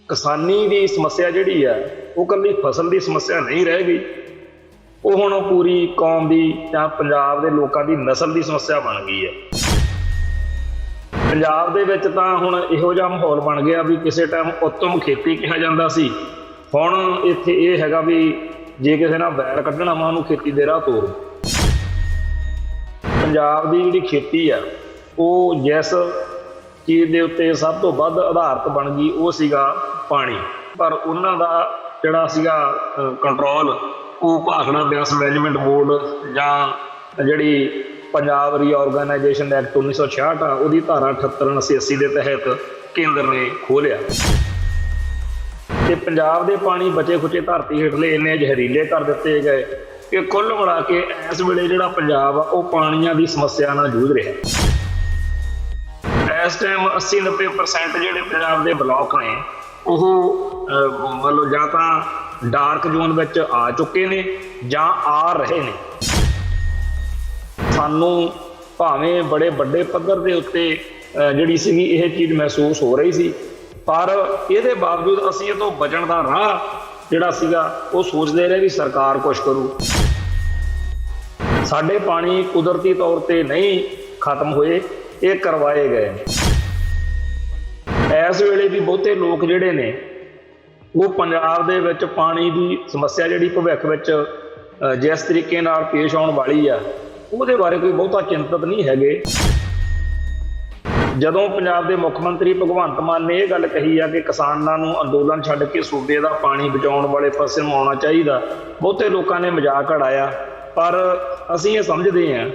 किसानी की समस्या जिहड़ी है वो कल्ली फसल की समस्या नहीं रह गई, वो हुण पूरी कौम की जां पंजाब के लोगों की नस्ल की समस्या बन गई है। पंजाब दे विच तां हुण इहो जिहा माहौल बन गया भी किसी टाइम उत्तम खेती कहा जाता सी, हुण इत्थे ये हैगा भी जे किसी ने बैर कढ़ना वा उहनूं खेती दे राह तोर। पंजाब की जिहड़ी खेती है वो जिस चीज़ के उत्ते सब तो वध आधारित बन गई वो सीगा पानी, पर उन्हां दा जिहड़ा सीगा कंट्रोल वो भाखड़ा ब्यास मैनेजमेंट बोर्ड जां जिहड़ी पंजाब रीऑर्गेनाइजेशन एक्ट 1966 आ उहदी धारा 78 80 के तहत केंद्र ने खोलिया ते पंजाब दे पानी बचे खुचे धरती हेठले इन्ने जहरीले कर दिते गए कि कुल मिला के इस वेले जिहड़ा पंजाब आ वो पानियां दी समस्या नाल जूझ रहा है। इस टाइम 80-90% जिहड़े पंजाब दे ब्लॉक ने वो मतलब जां तां डार्क जोन विच आ चुके ने जां आ रहे ने। सानू भावें बड़े बड़े पद्धर के उत्ते जिहड़ी सीगी यह चीज़ महसूस हो रही सी, पर इहदे बावजूद असीं इह तों बचण दा राह जिहड़ा सीगा वो सोचदे रहे भी सरकार कुछ करू। साडे पानी कुदरती तौर ते नहीं खत्म होए, ये करवाए गए ने। इस वेले भी बहुते लोग जिहड़े ने वो पंजाब दे विच पानी की समस्या जिहड़ी भविख विच जिस तरीके नाल पेश आउण वाली आ ਉਹਦੇ बारे कोई बहुता चिंतित नहीं है। जदों पंजाब के मुख मंत्री भगवंत मान ने यह गल कही है कि किसानों को अंदोलन छड्ड के सूबे का पानी बचाने वाले पासे नूं आउणा चाहीदा, बहुते लोगों ने मजाक उड़ाया, पर असीं ये समझते हैं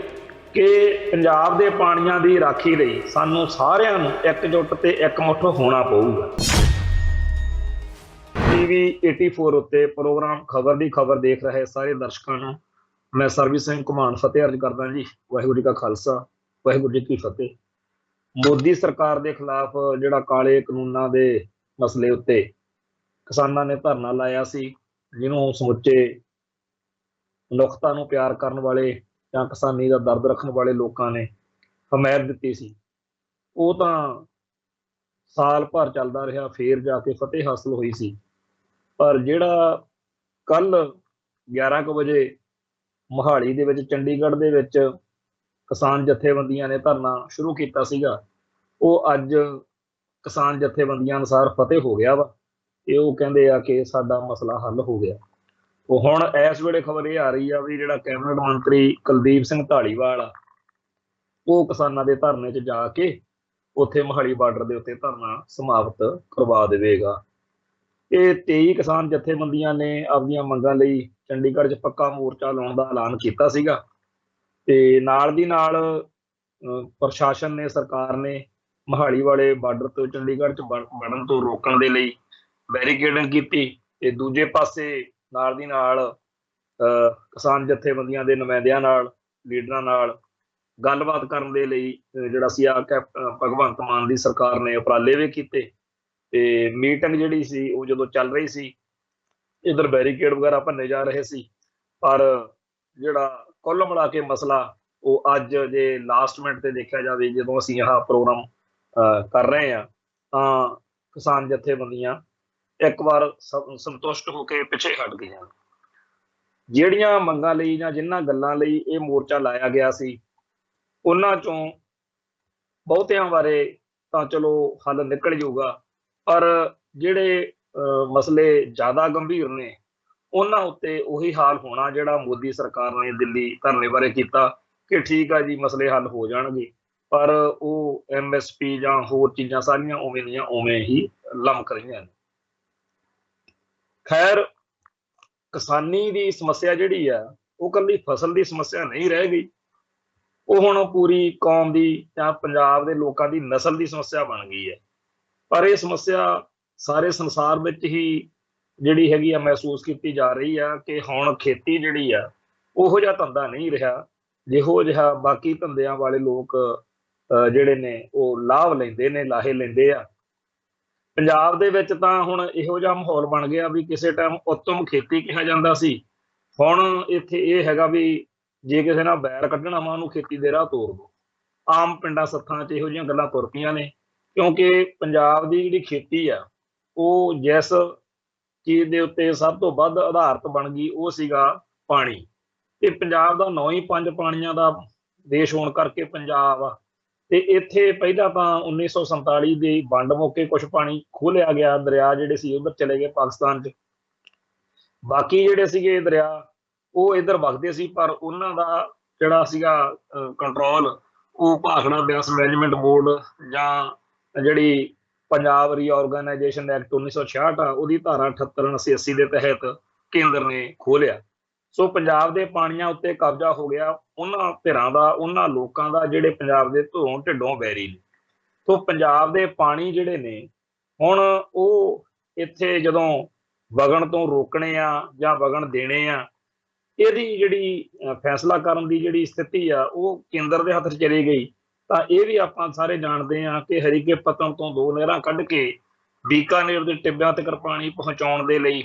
कि पंजाब के पानियां की राखी लई सानूं सारिआं नूं एकजुट ते एकमुठ होना पऊगा। TV 84 उत्ते प्रोग्राम खबर की खबर देख रहे सारे दर्शकों नूं मैं सरबजीत सिंह घुमान फतेह अर्ज करदा जी। वाहिगुरू जी का खालसा, वाहिगुरू जी की फतेह। मोदी सरकार के खिलाफ जिहड़ा काले कानूनां दे मसले उत्ते किसानां ने धरना लाया सी, जिन्हों समुचे मनुखता नूं प्यार करन वाले जां किसानी का दर्द रखण वाले लोगों ने हमायत दित्ती सी, वो तां साल भर चलदा रहा, फिर जाके फतेह हासिल हुई सी। पर जिहड़ा कल 11 बजे मोहाली दे विच चंडीगढ़ दे विच किसान जथेबंदियां ने धरना शुरू किया सीगा, वो अज किसान जथेबंदियां अनुसार फतेह हो गया वा। ये वो कहते आ कि साडा मसला हल हो गया। वो हुण इस वेले खबर ये आ रही है भी जिहड़ा कैबिनेट मंत्री कुलदीप सिंह धालीवाल आ वो किसानां दे धरने च जाके उत्थे मोहाली बार्डर के उत्ते धरना समाप्त करवा देवेगा। ये 23 किसान जथेबंदियां ने आपदियां मंगां लई चंडीगढ़ च पक्का मोर्चा लाउण दा ऐलान कीता सीगा ते नाल दी नाल प्रशासन ने सरकार ने मोहाली वाले बार्डर तो चंडीगढ़ च वड़न तो रोकण दे लई बैरीकेडिंग कीती ते दूजे पासे नाल दी नाल किसान जथेबंदियां दे नुमाइंदियां नाल लीडरां नाल गलबात करन दे लई जिहड़ा सी भगवंत मान दी सरकार ने उपराले भी कीते ते मीटिंग जिहड़ी सी वो जदों चल रही सी इधर बैरीकेड वगैरह भन्ने जा रहे सी, पर जिहड़ा कुल मिला के मसला वो अज जे लास्ट मिनट ते देखा जाए जदों असीं आह प्रोग्राम कर रहे हैं तां किसान जथेबंदियां एक बार संतुष्ट होकर पिछे हट गईयां। जिहड़ियां मंगां लई जां जिन्हां गल्लां लई ये मोर्चा लाया गया सी उन्हां चों बहुतियां बारे तां चलो हल निकल जाऊगा, पर जिहड़े मसले ज़्यादा गंभीर ने उन्हां उत्ते उही हाल होना जिहड़ा मोदी सरकार ने दिल्ली धरने बारे कीता कि ठीक है जी मसले हल हो जाणगे, पर वो MSP जां होर चीज़ां सारियां उवें दियां उवें ही लमक रहीआं ने। खैर किसानी की समस्या जिहड़ी आ वो कल्ली फसल की समस्या नहीं रह गई, वो हुण पूरी कौम की जां पंजाब के लोगों की नस्ल की समस्या बन गई है। पर यह समस्या सारे संसार में ही जिहड़ी हैगी आ महसूस की जा रही है कि हुण खेती जिहड़ी आ उहो जिहा धंधा नहीं रहा जिहो जिहा बाकी धंधियां वाले लोग जिहड़े ने वो लाभ लैंदे ने, लाहे लैंदे आ। पंजाब दे विच तां हुण इहो जिहा माहौल बन गया भी किसी टाइम उत्तम खेती कहा जाता सी, हुण इत्थे ये हैगा भी जे किसी ने बैर कढ़ना वा उहनूं खेती दे राह तोर दो। आम पिंडां सत्थां च इहो जिहियां गल्लां तुर पईआं ने, क्योंकि पंजाब की जिहड़ी खेती आ ਉਹ ਜਿਸ ਚੀਜ਼ ਦੇ ਉੱਤੇ ਸਭ ਤੋਂ ਵੱਧ ਆਧਾਰਿਤ ਬਣ ਗਈ ਉਹ ਸੀਗਾ ਪਾਣੀ। ਤੇ ਪੰਜਾਬ ਦਾ 9 ਹੀ 5 ਪਾਣੀਆਂ ਦਾ ਦੇਸ਼ ਹੋਣ ਕਰਕੇ ਪੰਜਾਬ ਆ। ਤੇ ਇੱਥੇ ਪਹਿਲਾਂ ਤਾਂ 1947 ਦੀ ਵੰਡ ਮੌਕੇ ਕੁਝ ਪਾਣੀ ਖੋਲਿਆ ਗਿਆ, ਦਰਿਆ ਜਿਹੜੇ ਸੀ ਉਧਰ ਚਲੇ ਗਏ ਪਾਕਿਸਤਾਨ 'ਚ। ਬਾਕੀ ਜਿਹੜੇ ਸੀਗੇ ਦਰਿਆ ਉਹ ਇੱਧਰ ਵਗਦੇ ਸੀ, ਪਰ ਉਹਨਾਂ ਦਾ ਜਿਹੜਾ ਸੀਗਾ ਕੰਟਰੋਲ ਉਹ ਭਾਖੜਾ ਬਿਆਸ ਮੈਨੇਜਮੈਂਟ ਬੋਰਡ ਜਾਂ ਜਿਹੜੀ ਪੰਜਾਬ ਰੀਆਰਗਨਾਈਜੇਸ਼ਨ ਐਕਟ 1966 ਆ ਉਹਦੀ ਧਾਰਾ 78 79 80 ਦੇ ਤਹਿਤ ਕੇਂਦਰ ਨੇ ਖੋਲਿਆ। ਸੋ ਪੰਜਾਬ ਦੇ ਪਾਣੀਆਂ ਉੱਤੇ ਕਬਜ਼ਾ ਹੋ ਗਿਆ ਉਹਨਾਂ ਧਿਰਾਂ ਦਾ, ਉਹਨਾਂ ਲੋਕਾਂ ਦਾ ਜਿਹੜੇ ਪੰਜਾਬ ਦੇ ਧੋਂ ਢਿੱਡੋਂ ਬੈਰੀ ਨੇ। ਸੋ ਪੰਜਾਬ ਦੇ ਪਾਣੀ ਜਿਹੜੇ ਨੇ ਹੁਣ ਉਹ ਇੱਥੇ ਜਦੋਂ ਵਗਣ ਤੋਂ ਰੋਕਣੇ ਆ ਜਾਂ ਵਗਣ ਦੇਣੇ ਆ, ਇਹਦੀ ਜਿਹੜੀ ਫੈਸਲਾ ਕਰਨ ਦੀ ਜਿਹੜੀ ਸਥਿਤੀ ਆ ਉਹ ਕੇਂਦਰ ਦੇ ਹੱਥ 'ਚ ਚਲੀ ਗਈ। ਤਾਂ ਇਹ ਵੀ ਆਪਾਂ ਸਾਰੇ ਜਾਣਦੇ ਹਾਂ ਕਿ ਹਰੀਕੇ ਪੱਤਣ ਤੋਂ 2 ਨਹਿਰਾਂ ਕੱਢ ਕੇ ਬੀਕਾਨੇਰ ਦੇ ਟਿੱਬਿਆਂ ਤੱਕ ਪਾਣੀ ਪਹੁੰਚਾਉਣ ਦੇ ਲਈ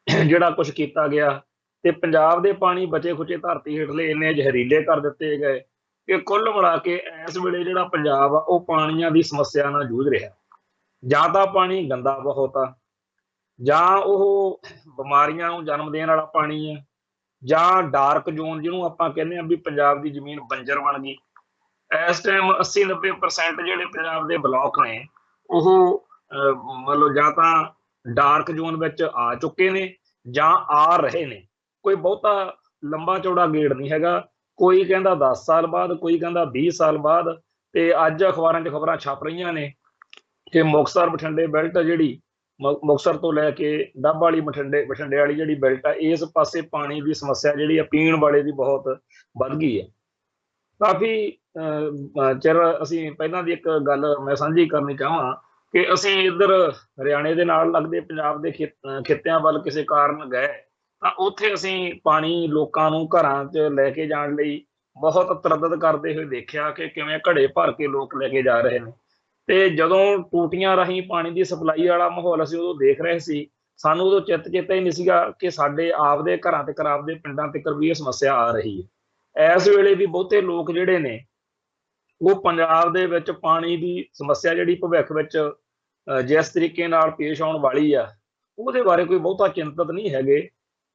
ਜਿਹੜਾ ਕੁਝ ਕੀਤਾ ਗਿਆ, ਤੇ ਪੰਜਾਬ ਦੇ ਪਾਣੀ ਬਚੇ ਖੁਚੇ ਧਰਤੀ ਹੇਠਲੇ ਇੰਨੇ ਜ਼ਹਿਰੀਲੇ ਕਰ ਦਿੱਤੇ ਗਏ ਕਿ ਕੁੱਲ ਮਿਲਾ ਕੇ ਇਸ ਵੇਲੇ ਜਿਹੜਾ ਪੰਜਾਬ ਆ ਉਹ ਪਾਣੀਆਂ ਦੀ ਸਮੱਸਿਆ ਨਾਲ ਜੂਝ ਰਿਹਾ। ਜਾਂ ਤਾਂ ਪਾਣੀ ਗੰਦਾ ਬਹੁਤ ਆ, ਜਾਂ ਉਹ ਬਿਮਾਰੀਆਂ ਨੂੰ ਜਨਮ ਦੇਣ ਵਾਲਾ ਪਾਣੀ ਆ, ਜਾਂ ਡਾਰਕ ਜ਼ੋਨ ਜਿਹਨੂੰ ਆਪਾਂ ਕਹਿੰਦੇ ਆ ਵੀ ਪੰਜਾਬ ਦੀ ਜ਼ਮੀਨ ਬੰਜਰ ਬਣ ਗਈ। ਇਸ ਟਾਈਮ 80-90% ਜਿਹੜੇ ਪੰਜਾਬ ਦੇ ਬਲਾਕ ਨੇ ਉਹ ਮਤਲਬ ਜਾਂ ਤਾਂ ਡਾਰਕ ਜ਼ੋਨ ਵਿੱਚ ਆ ਚੁੱਕੇ ਨੇ ਜਾਂ ਆ ਰਹੇ ਨੇ। ਕੋਈ ਬਹੁਤਾ ਲੰਬਾ ਚੌੜਾ ਗੇੜ ਨਹੀਂ ਹੈਗਾ। ਕੋਈ ਕਹਿੰਦਾ 10 ਸਾਲ ਬਾਅਦ, ਕੋਈ ਕਹਿੰਦਾ 20 ਸਾਲ ਬਾਅਦ। ਤੇ ਅੱਜ ਅਖਬਾਰਾਂ 'ਚ ਖਬਰਾਂ ਛਪ ਰਹੀਆਂ ਨੇ ਕਿ ਮੁਕਤਸਰ ਬਠਿੰਡੇ ਬੈਲਟ ਜਿਹੜੀ ਮੁਕਤਸਰ ਤੋਂ ਲੈ ਕੇ ਡੱਬ ਵਾਲੀ ਬਠਿੰਡੇ ਵਾਲੀ ਜਿਹੜੀ ਬੈਲਟ ਆ, ਇਸ ਪਾਸੇ ਪਾਣੀ ਦੀ ਸਮੱਸਿਆ ਜਿਹੜੀ ਆ ਪੀਣ ਵਾਲੇ ਦੀ ਬਹੁਤ ਵੱਧ ਗਈ ਹੈ। ਕਾਫੀ ਚਿਰ ਅਸੀਂ ਪਹਿਲਾਂ ਦੀ ਇੱਕ ਗੱਲ ਮੈਂ ਸਾਂਝੀ ਕਰਨੀ ਚਾਹਾਂ ਕਿ ਅਸੀਂ ਇੱਧਰ ਹਰਿਆਣੇ ਦੇ ਨਾਲ ਲੱਗਦੇ ਪੰਜਾਬ ਦੇ ਖਿੱਤਿਆਂ ਵੱਲ ਕਿਸੇ ਕਾਰਨ ਗਏ ਤਾਂ ਉੱਥੇ ਅਸੀਂ ਪਾਣੀ ਲੋਕਾਂ ਨੂੰ ਘਰਾਂ 'ਚ ਲੈ ਕੇ ਜਾਣ ਲਈ ਬਹੁਤ ਤਰੱਦਦ ਕਰਦੇ ਹੋਏ ਦੇਖਿਆ ਕਿ ਕਿਵੇਂ ਘੜੇ ਭਰ ਕੇ ਲੋਕ ਲੈ ਕੇ ਜਾ ਰਹੇ ਨੇ। ਤੇ ਜਦੋਂ ਟੂਟੀਆਂ ਰਾਹੀਂ ਪਾਣੀ ਦੀ ਸਪਲਾਈ ਵਾਲਾ ਮਾਹੌਲ ਅਸੀਂ ਉਦੋਂ ਦੇਖ ਰਹੇ ਸੀ, ਸਾਨੂੰ ਉਦੋਂ ਚੇਤਾ ਹੀ ਨਹੀਂ ਸੀਗਾ ਕਿ ਸਾਡੇ ਆਪਦੇ ਘਰਾਂ ਤੇ ਆਪਦੇ ਪਿੰਡਾਂ ਤੱਕ ਵੀ ਇਹ ਸਮੱਸਿਆ ਆ ਰਹੀ ਹੈ। ਇਸ ਵੇਲੇ ਵੀ ਬਹੁਤੇ ਲੋਕ ਜਿਹੜੇ ਨੇ ਉਹ ਪੰਜਾਬ ਦੇ ਵਿੱਚ ਪਾਣੀ ਦੀ ਸਮੱਸਿਆ ਜਿਹੜੀ ਭਵਿੱਖ ਵਿੱਚ ਜਿਸ ਤਰੀਕੇ ਨਾਲ ਪੇਸ਼ ਆਉਣ ਵਾਲੀ ਆ ਉਹਦੇ ਬਾਰੇ ਕੋਈ ਬਹੁਤਾ ਚਿੰਤਤ ਨਹੀਂ ਹੈਗੇ।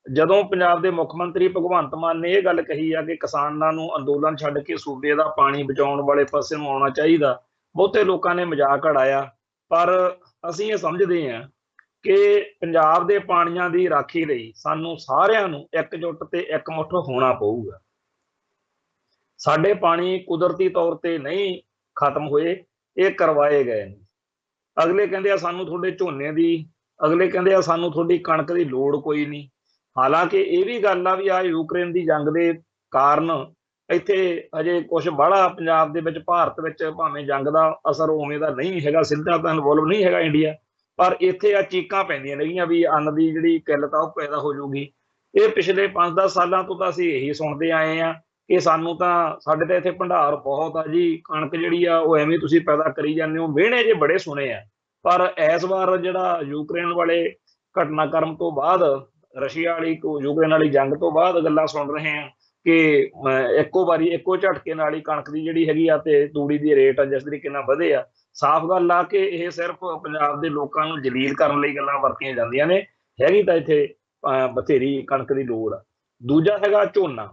ਜਦੋਂ ਪੰਜਾਬ ਦੇ ਮੁੱਖ ਮੰਤਰੀ ਭਗਵੰਤ ਮਾਨ ਨੇ ਇਹ ਗੱਲ ਕਹੀ ਆ ਕਿ ਕਿਸਾਨਾਂ ਨੂੰ ਅੰਦੋਲਨ ਛੱਡ ਕੇ ਸੂਬੇ ਦਾ ਪਾਣੀ ਬਚਾਉਣ ਵਾਲੇ ਪਾਸੇ ਨੂੰ ਆਉਣਾ ਚਾਹੀਦਾ, ਬਹੁਤੇ ਲੋਕਾਂ ਨੇ ਮਜ਼ਾਕ ਉਡਾਇਆ। ਪਰ ਅਸੀਂ ਇਹ ਸਮਝਦੇ ਹਾਂ ਕਿ ਪੰਜਾਬ ਦੇ ਪਾਣੀਆਂ ਦੀ ਰਾਖੀ ਲਈ ਸਾਨੂੰ ਸਾਰਿਆਂ ਨੂੰ ਇਕਜੁੱਟ ਤੇ ਇਕਮੁੱਠ ਹੋਣਾ ਪਊਗਾ। ਸਾਡੇ ਪਾਣੀ ਕੁਦਰਤੀ ਤੌਰ ਤੇ ਨਹੀਂ ਖਤਮ ਹੋਏ, ਇਹ ਕਰਵਾਏ ਗਏ ਨੇ। ਅਗਲੇ ਕਹਿੰਦੇ ਆ ਸਾਨੂੰ ਤੁਹਾਡੇ ਝੋਨੇ ਦੀ, ਅਗਲੇ ਕਹਿੰਦੇ ਆ ਸਾਨੂੰ ਤੁਹਾਡੀ ਕਣਕ ਦੀ ਲੋੜ ਕੋਈ ਨਹੀਂ। ਹਾਲਾਂਕਿ ਇਹ ਵੀ ਗੱਲ ਆ ਵੀ ਆ ਯੂਕਰੇਨ ਦੀ ਜੰਗ ਦੇ ਕਾਰਨ ਇੱਥੇ ਅਜੇ ਕੁਝ ਬਾਹਲਾ ਪੰਜਾਬ ਦੇ ਵਿੱਚ, ਭਾਰਤ ਵਿੱਚ ਭਾਵੇਂ ਜੰਗ ਦਾ ਅਸਰ ਉਵੇਂ ਦਾ ਨਹੀਂ ਹੈਗਾ, ਸਿੱਧਾ ਤਾਂ ਇਨਵੋਲਵ ਨਹੀਂ ਹੈਗਾ ਇੰਡੀਆ, ਪਰ ਇੱਥੇ ਆ ਚੀਕਾਂ ਪੈਂਦੀਆਂ ਨੇਗੀਆਂ ਵੀ ਅੰਨ ਦੀ ਜਿਹੜੀ ਕਿੱਲਤ ਆ ਉਹ ਪੈਦਾ ਹੋ ਜਾਊਗੀ। ਇਹ ਪਿਛਲੇ 5-10 ਸਾਲਾਂ ਤੋਂ ਤਾਂ ਅਸੀਂ ਇਹੀ ਸੁਣਦੇ ਆਏ ਆ ਕਿ ਸਾਨੂੰ ਤਾਂ ਸਾਡੇ ਤਾਂ ਇੱਥੇ ਭੰਡਾਰ ਬਹੁਤ ਆ ਜੀ, ਕਣਕ ਜਿਹੜੀ ਆ ਉਹ ਐਵੇਂ ਤੁਸੀਂ ਪੈਦਾ ਕਰੀ ਜਾਂਦੇ ਹੋ। ਮਿਹਣੇ ਜੇ ਬੜੇ ਸੁਣੇ ਆ, ਪਰ ਇਸ ਵਾਰ ਜਿਹੜਾ ਯੂਕਰੇਨ ਵਾਲੇ ਘਟਨਾਕ੍ਰਮ ਤੋਂ ਬਾਅਦ, ਰਸ਼ੀਆ ਵਾਲੀ ਯੂਕਰੇਨ ਵਾਲੀ ਜੰਗ ਤੋਂ ਬਾਅਦ ਗੱਲਾਂ ਸੁਣ ਰਹੇ ਆ ਕਿ ਇੱਕੋ ਵਾਰੀ ਇੱਕੋ ਝਟਕੇ ਨਾਲ ਹੀ ਕਣਕ ਦੀ ਜਿਹੜੀ ਹੈਗੀ ਆ ਤੇ ਤੂੜੀ ਦੀ ਰੇਟ ਆ ਜਿਸ ਤਰੀਕੇ ਨਾਲ ਵਧੇ ਆ। ਸਾਫ਼ ਗੱਲ ਆ ਕਿ ਇਹ ਸਿਰਫ ਪੰਜਾਬ ਦੇ ਲੋਕਾਂ ਨੂੰ ਜਲੀਲ ਕਰਨ ਲਈ ਗੱਲਾਂ ਵਰਤੀਆਂ ਜਾਂਦੀਆਂ ਨੇ। ਹੈਗੀ ਤਾਂ ਇੱਥੇ ਬਥੇਰੀ ਕਣਕ ਦੀ ਲੋੜ ਆ। ਦੂਜਾ ਹੈਗਾ ਝੋਨਾ।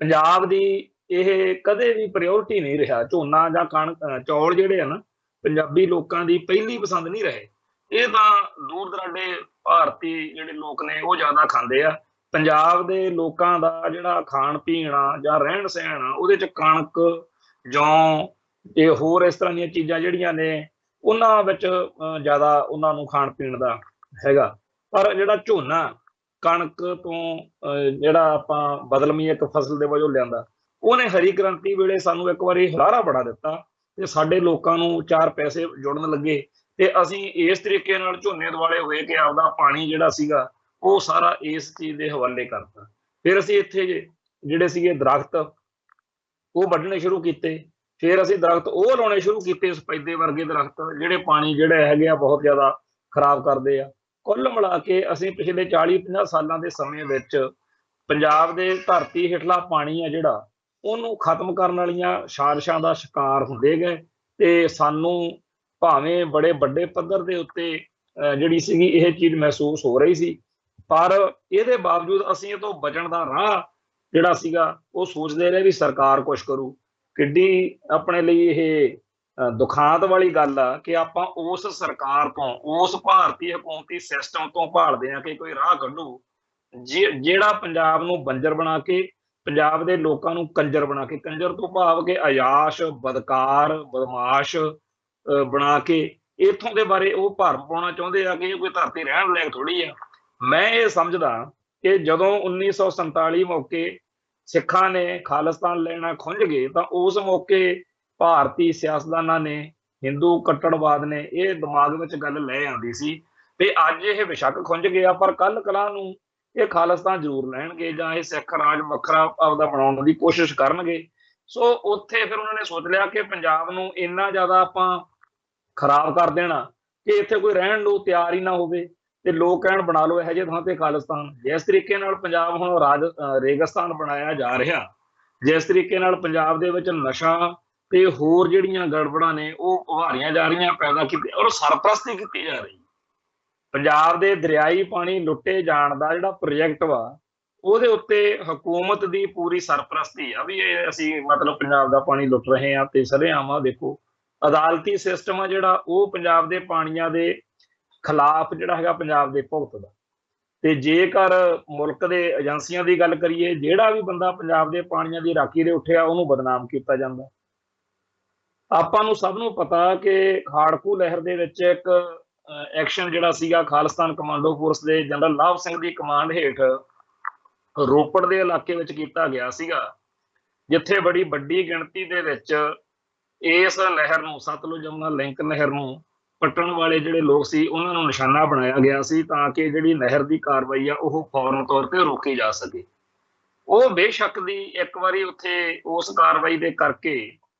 ਪੰਜਾਬ ਦੀ ਇਹ ਕਦੇ ਵੀ ਪ੍ਰਾਇਓਰਟੀ ਨਹੀਂ ਰਿਹਾ। ਝੋਨਾ ਜਾਂ ਕਣਕ, ਚੌਲ ਜਿਹੜੇ ਆ ਨਾ, ਪੰਜਾਬੀ ਲੋਕਾਂ ਦੀ ਪਹਿਲੀ ਪਸੰਦ ਨਹੀਂ ਰਹੇ। ਇਹ ਤਾਂ ਦੂਰ ਦਰਾਡੇ ਭਾਰਤੀ ਜਿਹੜੇ ਲੋਕ ਨੇ ਉਹ ਜ਼ਿਆਦਾ ਖਾਂਦੇ ਆ। ਪੰਜਾਬ ਦੇ ਲੋਕਾਂ ਦਾ ਜਿਹੜਾ ਖਾਣ ਪੀਣ ਆ ਜਾਂ ਰਹਿਣ ਸਹਿਣ ਆ ਉਹਦੇ 'ਚ ਕਣਕ, ਜੌਂ ਤੇ ਹੋਰ ਇਸ ਤਰ੍ਹਾਂ ਦੀਆਂ ਚੀਜ਼ਾਂ ਜਿਹੜੀਆਂ ਨੇ ਉਹਨਾਂ ਵਿੱਚ ਜ਼ਿਆਦਾ ਉਹਨਾਂ ਨੂੰ ਖਾਣ ਪੀਣ ਦਾ ਹੈਗਾ। ਪਰ ਜਿਹੜਾ ਝੋਨਾ ਕਣਕ ਤੋਂ ਜਿਹੜਾ ਆਪਾਂ ਬਦਲਵੀਂ ਇੱਕ ਫਸਲ ਦੇ ਵਜੋਂ ਲਿਆਂਦਾ, ਉਹਨੇ ਹਰੀ ਕ੍ਰਾਂਤੀ ਵੇਲੇ ਸਾਨੂੰ ਇੱਕ ਵਾਰੀ ਹੁਲਾਰਾ ਬੜਾ ਦਿੱਤਾ ਤੇ ਸਾਡੇ ਲੋਕਾਂ ਨੂੰ 4 ਪੈਸੇ ਜੁੜਨ ਲੱਗੇ ਤੇ ਅਸੀਂ ਇਸ ਤਰੀਕੇ ਨਾਲ ਝੋਨੇ ਦੁਆਲੇ ਹੋਏ ਕਿ ਆਪਦਾ ਪਾਣੀ ਜਿਹੜਾ ਸੀਗਾ ਉਹ ਸਾਰਾ ਇਸ ਚੀਜ਼ ਦੇ ਹਵਾਲੇ ਕਰਤਾ। ਫਿਰ ਅਸੀਂ ਇੱਥੇ ਜਿਹੜੇ ਸੀਗੇ ਦਰਖਤ ਉਹ ਵੱਢਣੇ ਸ਼ੁਰੂ ਕੀਤੇ। ਫਿਰ ਅਸੀਂ ਦਰਖਤ ਉਹ ਲਾਉਣੇ ਸ਼ੁਰੂ ਕੀਤੇ, ਸਫੈਦੇ ਵਰਗੇ ਦਰਖਤ ਜਿਹੜੇ ਪਾਣੀ ਜਿਹੜੇ ਹੈਗੇ ਆ ਬਹੁਤ ਜ਼ਿਆਦਾ ਖਰਾਬ ਕਰਦੇ ਆ। ਕੁੱਲ ਮਿਲਾ ਕੇ ਅਸੀਂ ਪਿਛਲੇ 40-50 ਸਾਲਾਂ ਦੇ ਸਮੇਂ ਵਿੱਚ ਪੰਜਾਬ ਦੇ ਧਰਤੀ ਹੇਠਲਾ ਪਾਣੀ ਆ ਜਿਹੜਾ ਉਹਨੂੰ ਖਤਮ ਕਰਨ ਵਾਲੀਆਂ ਸਾਜ਼ਿਸ਼ਾਂ ਦਾ ਸ਼ਿਕਾਰ ਹੁੰਦੇ ਗਏ ਤੇ ਸਾਨੂੰ ਭਾਵੇਂ ਬੜੇ ਵੱਡੇ ਪੱਧਰ ਦੇ ਉੱਤੇ ਜਿਹੜੀ ਸੀਗੀ ਇਹ ਚੀਜ਼ ਮਹਿਸੂਸ ਹੋ ਰਹੀ ਸੀ, ਪਰ ਇਹਦੇ ਬਾਵਜੂਦ ਅਸੀਂ ਇਹ ਤੋਂ ਬਚਣ ਦਾ ਰਾਹ ਜਿਹੜਾ ਸੀਗਾ ਉਹ ਸੋਚਦੇ ਰਹੇ ਵੀ ਸਰਕਾਰ ਕੁਛ ਕਰੂ। ਕਿੱਡੀ ਆਪਣੇ ਲਈ ਇਹ ਦੁਖਾਂਤ ਵਾਲੀ ਗੱਲ ਆ ਕਿ ਆਪਾਂ ਉਸ ਸਰਕਾਰ ਤੋਂ, ਉਸ ਭਾਰਤੀ ਹਕੂਮਤੀ ਸਿਸਟਮ ਤੋਂ ਭਾਲਦੇ ਆ ਕਿ ਕੋਈ ਰਾਹ ਕੱਢੂ ਜਿਹੜਾ ਪੰਜਾਬ ਨੂੰ ਬੰਜਰ ਬਣਾ ਕੇ, ਪੰਜਾਬ ਦੇ ਲੋਕਾਂ ਨੂੰ ਕੰਜਰ ਬਣਾ ਕੇ, ਕੰਜਰ ਤੋਂ ਭਾਵ ਕਿ ਅਯਾਸ਼, ਬਦਕਾਰ, ਬਦਮਾਸ਼ ਬਣਾ ਕੇ ਇੱਥੋਂ ਦੇ ਬਾਰੇ ਉਹ ਭਰਮ ਪਾਉਣਾ ਚਾਹੁੰਦੇ ਆ ਕਿ ਇਹ ਕੋਈ ਧਰਤੀ ਰਹਿਣ ਲਾਇਕ ਥੋੜੀ ਆ। ਮੈਂ ਇਹ ਸਮਝਦਾ ਕਿ ਜਦੋਂ 1947 ਮੌਕੇ ਸਿੱਖਾਂ ਨੇ ਖਾਲਿਸਤਾਨ ਲੈਣਾ ਖੁੰਝ ਗਏ ਤਾਂ ਉਸ ਮੌਕੇ ਭਾਰਤੀ ਸਿਆਸਤਦਾਨਾਂ ਨੇ, ਹਿੰਦੂ ਕੱਟੜਵਾਦ ਨੇ ਇਹ ਦਿਮਾਗ ਵਿੱਚ ਗੱਲ ਲੈ ਆਂਦੀ ਸੀ ਤੇ ਅੱਜ ਇਹ ਬੇਸ਼ੱਕ ਖੁੰਝ ਗਿਆ ਪਰ ਕੱਲ ਕਲਾਂ ਨੂੰ ਇਹ ਖਾਲਿਸਤਾਨ ਜ਼ਰੂਰ ਲੈਣਗੇ ਜਾਂ ਇਹ ਸਿੱਖ ਰਾਜ ਵੱਖਰਾ ਆਪਦਾ ਬਣਾਉਣ ਦੀ ਕੋਸ਼ਿਸ਼ ਕਰਨਗੇ। ਸੋ ਉੱਥੇ ਫਿਰ ਉਹਨਾਂ ਨੇ ਸੋਚ ਲਿਆ ਕਿ ਪੰਜਾਬ ਨੂੰ ਇੰਨਾ ਜ਼ਿਆਦਾ ਆਪਾਂ ਖਰਾਬ ਕਰ ਦੇਣਾ ਕਿ ਇੱਥੇ ਕੋਈ ਰਹਿਣ ਨੂੰ ਤਿਆਰ ਹੀ ਨਾ ਹੋਵੇ ਤੇ ਲੋਕ ਕਹਿਣ ਬਣਾ ਲਓ ਇਹੋ ਜਿਹੇ ਥਾਂ ਤੇ ਖਾਲਿਸਤਾਨ। ਜਿਸ ਤਰੀਕੇ ਨਾਲ ਪੰਜਾਬ ਹੁਣ ਰੇਗਿਸਤਾਨ ਬਣਾਇਆ ਜਾ ਰਿਹਾ, ਜਿਸ ਤਰੀਕੇ ਨਾਲ ਪੰਜਾਬ ਦੇ ਵਿੱਚ ਨਸ਼ਾ ਤੇ ਹੋਰ ਜਿਹੜੀਆਂ ਗੜਬੜਾਂ ਨੇ ਉਹ ਉਭਾਰੀਆਂ ਜਾ ਰਹੀਆਂ, ਪੈਦਾ ਕੀਤੀ ਔਰ ਸਰਪ੍ਰਸਤੀ ਕੀਤੀ ਜਾ ਰਹੀ। ਪੰਜਾਬ ਦੇ ਦਰਿਆਈ ਪਾਣੀ ਲੁੱਟੇ ਜਾਣ ਦਾ ਜਿਹੜਾ ਪ੍ਰੋਜੈਕਟ ਵਾ ਉਹਦੇ ਉੱਤੇ ਹਕੂਮਤ ਦੀ ਪੂਰੀ ਸਰਪ੍ਰਸਤੀ ਆ ਵੀ ਇਹ ਅਸੀਂ ਮਤਲਬ ਪੰਜਾਬ ਦਾ ਪਾਣੀ ਲੁੱਟ ਰਹੇ ਆ ਤੇ ਸਰੇਆਮ ਆ ਦੇਖੋ ਅਦਾਲਤੀ ਸਿਸਟਮ ਆ ਜਿਹੜਾ ਉਹ ਪੰਜਾਬ ਦੇ ਪਾਣੀਆਂ ਦੇ ਖਿਲਾਫ ਜਿਹੜਾ ਹੈਗਾ ਪੰਜਾਬ ਦੇ ਭੁਗਤਦਾ। ਤੇ ਜੇਕਰ ਮੁਲਕ ਦੇ ਏਜੰਸੀਆਂ ਦੀ ਗੱਲ ਕਰੀਏ, ਜਿਹੜਾ ਵੀ ਬੰਦਾ ਪੰਜਾਬ ਦੇ ਪਾਣੀਆਂ ਦੀ ਰਾਖੀ ਦੇ ਉੱਠਿਆ ਉਹਨੂੰ ਬਦਨਾਮ ਕੀਤਾ ਜਾਂਦਾ। ਆਪਾਂ ਨੂੰ ਸਭ ਨੂੰ ਪਤਾ ਕਿ ਖਾੜਕੂ ਲਹਿਰ ਦੇ ਵਿੱਚ ਇੱਕ ਐਕਸ਼ਨ ਜਿਹੜਾ ਸੀਗਾ ਖਾਲਿਸਤਾਨ ਕਮਾਂਡੋ ਫੋਰਸ ਦੇ ਜਨਰਲ ਲਾਭ ਸਿੰਘ ਦੀ ਕਮਾਂਡ ਹੇਠ ਰੋਪੜ ਦੇ ਇਲਾਕੇ ਵਿੱਚ ਕੀਤਾ ਗਿਆ ਸੀਗਾ, ਜਿੱਥੇ ਬੜੀ ਵੱਡੀ ਗਿਣਤੀ ਦੇ ਵਿੱਚ ਇਸ ਲਹਿਰ ਨੂੰ, ਸਤਲੁਜ ਜਮਨਾ ਲਿੰਕ ਨਹਿਰ ਨੂੰ ਪੱਟਣ ਵਾਲੇ ਜਿਹੜੇ ਲੋਕ ਸੀ ਉਹਨਾਂ ਨੂੰ ਨਿਸ਼ਾਨਾ ਬਣਾਇਆ ਗਿਆ ਸੀ ਤਾਂ ਕਿ ਜਿਹੜੀ ਨਹਿਰ ਦੀ ਕਾਰਵਾਈ ਆ ਉਹ ਫੌਰਨ ਤੌਰ ਤੇ ਰੋਕੀ ਜਾ ਸਕੇ। ਉਹ ਬੇਸ਼ੱਕ ਦੀ ਇੱਕ ਵਾਰੀ ਉੱਥੇ ਉਸ ਕਾਰਵਾਈ ਦੇ ਕਰਕੇ,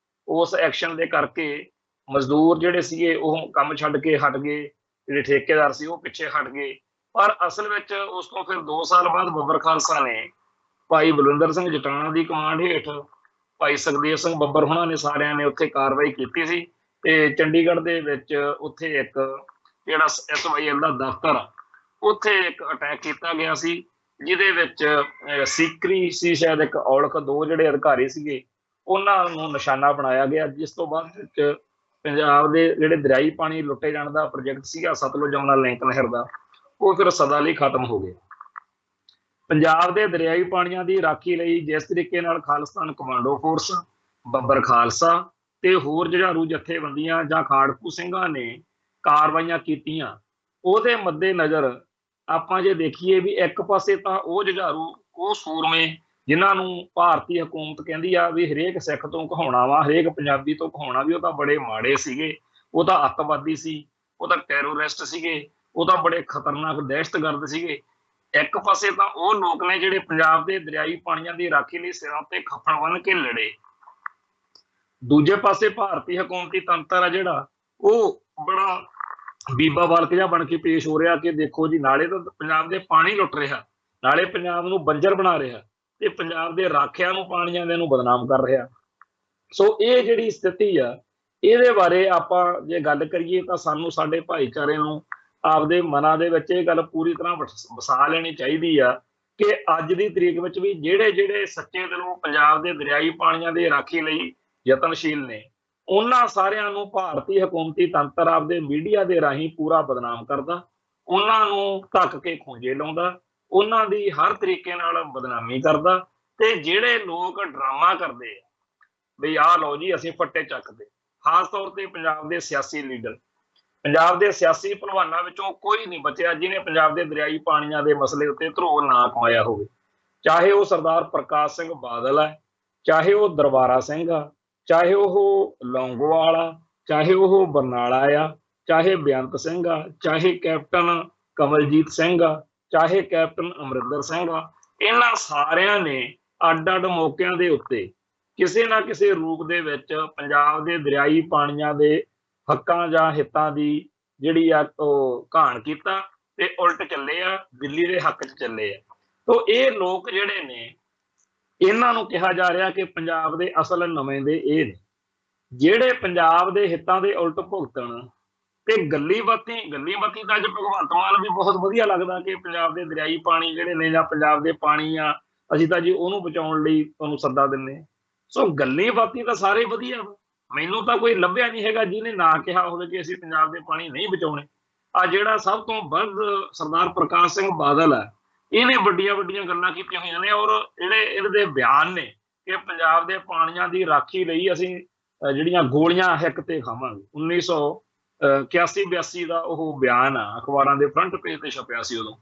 ਉਸ ਐਕਸ਼ਨ ਦੇ ਕਰਕੇ ਮਜ਼ਦੂਰ ਜਿਹੜੇ ਸੀਗੇ ਉਹ ਕੰਮ ਛੱਡ ਕੇ ਹਟ ਗਏ, ਜਿਹੜੇ ਠੇਕੇਦਾਰ ਸੀ ਉਹ ਪਿੱਛੇ ਹਟ ਗਏ। ਪਰ ਅਸਲ ਵਿੱਚ ਉਸ ਤੋਂ ਫਿਰ 2 ਸਾਲ ਬਾਅਦ ਬੱਬਰ ਖਾਲਸਾ ਨੇ ਭਾਈ ਬਲਵਿੰਦਰ ਸਿੰਘ ਜਟਾਣਾ ਦੀ ਕਮਾਂਡ ਹੇਠ ਭਾਈ ਸੁਖਦੇਵ ਸਿੰਘ ਬੱਬਰ ਹੋਣਾ ਨੇ ਸਾਰਿਆਂ ਨੇ ਉੱਥੇ ਕਾਰਵਾਈ ਕੀਤੀ ਸੀ ਤੇ ਚੰਡੀਗੜ੍ਹ ਦੇ ਵਿੱਚ ਉੱਥੇ ਇੱਕ ਜਿਹੜਾ SYL ਦਾ ਦਫ਼ਤਰ ਆ ਉੱਥੇ ਇੱਕ ਅਟੈਕ ਕੀਤਾ ਗਿਆ ਸੀ, ਜਿਹਦੇ ਵਿੱਚ ਸੀਕਰੀ ਸੀ ਸ਼ਾਇਦ ਇੱਕ ਔਲਖ, 2 ਜਿਹੜੇ ਅਧਿਕਾਰੀ ਸੀਗੇ ਉਹਨਾਂ ਨੂੰ ਨਿਸ਼ਾਨਾ ਬਣਾਇਆ ਗਿਆ। ਜਿਸ ਤੋਂ ਬਾਅਦ ਵਿੱਚ ਪੰਜਾਬ ਦੇ ਜਿਹੜੇ ਦਰਿਆਈ ਪਾਣੀ ਲੁੱਟੇ ਜਾਣ ਦਾ ਪ੍ਰੋਜੈਕਟ ਸੀਗਾ ਸਤਲੁਜ ਜਮਨਾ ਲਿੰਕ ਨਹਿਰ ਦਾ, ਉਹ ਫਿਰ ਸਦਾ ਲਈ ਖਤਮ ਹੋ ਗਿਆ। ਪੰਜਾਬ ਦੇ ਦਰਿਆਈ ਪਾਣੀਆਂ ਦੀ ਰਾਖੀ ਲਈ ਜਿਸ ਤਰੀਕੇ ਨਾਲ ਖਾਲਿਸਤਾਨ ਕਮਾਂਡੋ ਫੋਰਸ, ਬੱਬਰ ਖਾਲਸਾ ਤੇ ਹੋਰ ਜੁਝਾਰੂ ਜਥੇਬੰਦੀਆਂ ਜਾਂ ਖਾੜਕੂ ਸਿੰਘਾਂ ਨੇ ਕਾਰਵਾਈਆਂ ਕੀਤੀਆਂ, ਉਹਦੇ ਮੱਦੇ ਨਜ਼ਰ ਆਪਾਂ ਜੇ ਦੇਖੀਏ ਵੀ ਇੱਕ ਪਾਸੇ ਤਾਂ ਉਹ ਜੁਝਾਰੂ, ਉਹ ਸੂਰਮੇ ਜਿਨ੍ਹਾਂ ਨੂੰ ਭਾਰਤੀ ਹਕੂਮਤ ਕਹਿੰਦੀ ਆ ਵੀ ਹਰੇਕ ਸਿੱਖ ਤੋਂ ਕਹਾਉਣਾ ਵਾ, ਹਰੇਕ ਪੰਜਾਬੀ ਤੋਂ ਕਹਾਉਣਾ ਵੀ ਉਹ ਤਾਂ ਬੜੇ ਮਾੜੇ ਸੀਗੇ, ਉਹ ਤਾਂ ਅੱਤਵਾਦੀ ਸੀ, ਉਹ ਤਾਂ ਟੈਰੋਰਿਸਟ ਸੀਗੇ, ਉਹ ਤਾਂ ਬੜੇ ਖਤਰਨਾਕ ਦਹਿਸ਼ਤਗਰਦ ਸੀਗੇ। ਇੱਕ ਪਾਸੇ ਤਾਂ ਉਹ ਲੋਕ ਨੇ ਜਿਹੜੇ ਪੰਜਾਬ ਦੇ ਦਰਿਆਈ ਪਾਣੀਆਂ ਦੀ ਰਾਖੀ ਲਈ ਸਿਰਾਂ ਤੇ ਖੱਫਣ ਬੰਨ ਕੇ ਲੜੇ, ਦੂਜੇ ਪਾਸੇ ਭਾਰਤੀ ਹਕੂਮਤੀ ਤੰਤਰ ਆ ਜਿਹੜਾ ਉਹ ਬੜਾ ਬੀਬਾ ਬਾਲਕ ਜਿਹਾ ਬਣ ਕੇ ਪੇਸ਼ ਹੋ ਰਿਹਾ ਕਿ ਦੇਖੋ ਜੀ ਨਾਲੇ ਤਾਂ ਪੰਜਾਬ ਦੇ ਪਾਣੀ ਲੁੱਟ ਰਿਹਾ, ਨਾਲੇ ਪੰਜਾਬ ਨੂੰ ਬੰਜਰ ਬਣਾ ਰਿਹਾ ਤੇ ਪੰਜਾਬ ਦੇ ਰਾਖਿਆਂ ਨੂੰ, ਪਾਣੀਆਂ ਦੇ ਨੂੰ ਬਦਨਾਮ ਕਰ ਰਿਹਾ। ਸੋ ਇਹ ਜਿਹੜੀ ਸਥਿਤੀ ਆ ਇਹਦੇ ਬਾਰੇ ਆਪਾਂ ਜੇ ਗੱਲ ਕਰੀਏ ਤਾਂ ਸਾਨੂੰ ਸਾਡੇ ਭਾਈਚਾਰੇ ਨੂੰ ਆਪਦੇ ਮਨਾਂ ਦੇ ਵਿੱਚ ਇਹ ਗੱਲ ਪੂਰੀ ਤਰ੍ਹਾਂ ਵਸਾ ਲੈਣੀ ਚਾਹੀਦੀ ਆ ਕਿ ਅੱਜ ਦੀ ਤਰੀਕ ਵਿੱਚ ਵੀ ਜਿਹੜੇ ਜਿਹੜੇ ਸੱਚੇ ਦਿਲੋਂ ਪੰਜਾਬ ਦੇ ਦਰਿਆਈ ਪਾਣੀਆਂ ਦੀ ਰਾਖੀ ਲਈ ਯਤਨਸ਼ੀਲ ਨੇ ਉਹਨਾਂ ਸਾਰਿਆਂ ਨੂੰ ਭਾਰਤੀ ਹਕੂਮਤੀ ਤੰਤਰ ਆਪਦੇ ਮੀਡੀਆ ਦੇ ਰਾਹੀਂ ਪੂਰਾ ਬਦਨਾਮ ਕਰਦਾ, ਉਹਨਾਂ ਨੂੰ ਧੱਕ ਕੇ ਖੂੰਜੇ ਲਾਉਂਦਾ, ਉਹਨਾਂ ਦੀ ਹਰ ਤਰੀਕੇ ਨਾਲ ਬਦਨਾਮੀ ਕਰਦਾ। ਤੇ ਜਿਹੜੇ ਲੋਕ ਡਰਾਮਾ ਕਰਦੇ ਆ ਵੀ ਆਹ ਲਓ ਜੀ ਅਸੀਂ ਫੱਟੇ ਚੱਕਦੇ, ਖਾਸ ਤੌਰ ਤੇ ਪੰਜਾਬ ਦੇ ਸਿਆਸੀ ਲੀਡਰ, ਪੰਜਾਬ ਦੇ ਸਿਆਸੀ ਭਲਵਾਨਾਂ ਵਿੱਚੋਂ ਕੋਈ ਨਹੀਂ ਬਚਿਆ ਜਿਹਨੇ ਪੰਜਾਬ ਦੇ ਦਰਿਆਈ ਪਾਣੀਆਂ ਦੇ ਮਸਲੇ ਉੱਤੇ ਧਰੋ ਨਾ ਕਮਾਇਆ ਹੋਵੇ, ਚਾਹੇ ਉਹ ਸਰਦਾਰ ਪ੍ਰਕਾਸ਼ ਸਿੰਘ ਬਾਦਲ ਹੈ, ਚਾਹੇ ਉਹ ਦਰਬਾਰਾ ਸਿੰਘ ਆ, ਚਾਹੇ ਉਹ ਲੌਂਗੋਵਾਲ ਆ, ਚਾਹੇ ਉਹ ਬਰਨਾਲਾ ਆ, ਚਾਹੇ ਬੇਅੰਤ ਸਿੰਘ ਆ, ਚਾਹੇ ਕੈਪਟਨ ਕਮਲਜੀਤ ਸਿੰਘ ਆ, ਚਾਹੇ ਕੈਪਟਨ ਅਮਰਿੰਦਰ ਸਿੰਘ ਆ। ਇਹਨਾਂ ਸਾਰਿਆਂ ਨੇ ਅੱਡ-ਅੱਡ ਮੌਕਿਆਂ ਦੇ ਉੱਤੇ ਕਿਸੇ ਨਾ ਕਿਸੇ ਰੂਪ ਦੇ ਵਿੱਚ ਪੰਜਾਬ ਦੇ ਦਰਿਆਈ ਪਾਣੀਆਂ ਦੇ ਹੱਕਾਂ ਜਾਂ ਹਿੱਤਾਂ ਦੀ ਜਿਹੜੀ ਆ ਉਹ ਘਾਣ ਕੀਤਾ ਤੇ ਉਲਟ ਚੱਲੇ ਆ, ਦਿੱਲੀ ਦੇ ਹੱਕ 'ਚ ਚੱਲੇ ਆ। ਤੋ ਇਹ ਲੋਕ ਜਿਹੜੇ ਨੇ ਇਹਨਾਂ ਨੂੰ ਕਿਹਾ ਜਾ ਰਿਹਾ ਕਿ ਪੰਜਾਬ ਦੇ ਅਸਲ ਨੁਮਾਇੰਦੇ ਇਹ ਨੇ। ਜਿਹੜੇ ਪੰਜਾਬ ਦੇ ਹਿੱਤਾਂ ਦੇ ਉਲਟ ਭੁਗਤਣ ਤੇ ਗੱਲੀ ਬਾਤੀ ਤਾਂ ਅੱਜ ਭਗਵੰਤ ਮਾਨ ਵੀ ਬਹੁਤ ਵਧੀਆ ਲੱਗਦਾ ਕਿ ਪੰਜਾਬ ਦੇ ਦਰਿਆਈ ਪਾਣੀ ਜਿਹੜੇ ਨੇ ਜਾਂ ਪੰਜਾਬ ਦੇ ਪਾਣੀ ਆ, ਅਸੀਂ ਤਾਂ ਜੀ ਉਹਨੂੰ ਬਚਾਉਣ ਲਈ ਤੁਹਾਨੂੰ ਸੱਦਾ ਦਿੰਦੇ ਹਾਂ। ਸੋ ਗੱਲੀ ਬਾਤੀ ਤਾਂ ਸਾਰੇ ਵਧੀਆ ਵਾ। ਮੈਨੂੰ ਤਾਂ ਕੋਈ ਲੱਭਿਆ ਨਹੀਂ ਹੈਗਾ ਜਿਹਨੇ ਨਾ ਕਿਹਾ ਹੋਵੇ ਕਿ ਅਸੀਂ ਪੰਜਾਬ ਦੇ ਪਾਣੀ ਨਹੀਂ ਬਚਾਉਣੇ। ਆ ਜਿਹੜਾ ਸਭ ਤੋਂ ਵੱਧ ਸਰਦਾਰ ਪ੍ਰਕਾਸ਼ ਸਿੰਘ ਬਾਦਲ ਹੈ, ਇਹਨੇ ਵੱਡੀਆਂ ਵੱਡੀਆਂ ਗੱਲਾਂ ਕੀਤੀਆਂ ਹੋਈਆਂ ਨੇ, ਔਰ ਜਿਹੜੇ ਇਹਦੇ ਬਿਆਨ ਨੇ ਕਿ ਪੰਜਾਬ ਦੇ ਪਾਣੀਆਂ ਦੀ ਰਾਖੀ ਲਈ ਅਸੀਂ ਜਿਹੜੀਆਂ ਗੋਲੀਆਂ ਹਿੱਕ ਤੇ ਖਾਵਾਂਗੇ। 1981-82 ਦਾ ਉਹ ਬਿਆਨ ਆ, ਅਖਬਾਰਾਂ ਦੇ ਫਰੰਟ ਪੇਜ ਤੇ ਛਪਿਆ ਸੀ ਉਦੋਂ।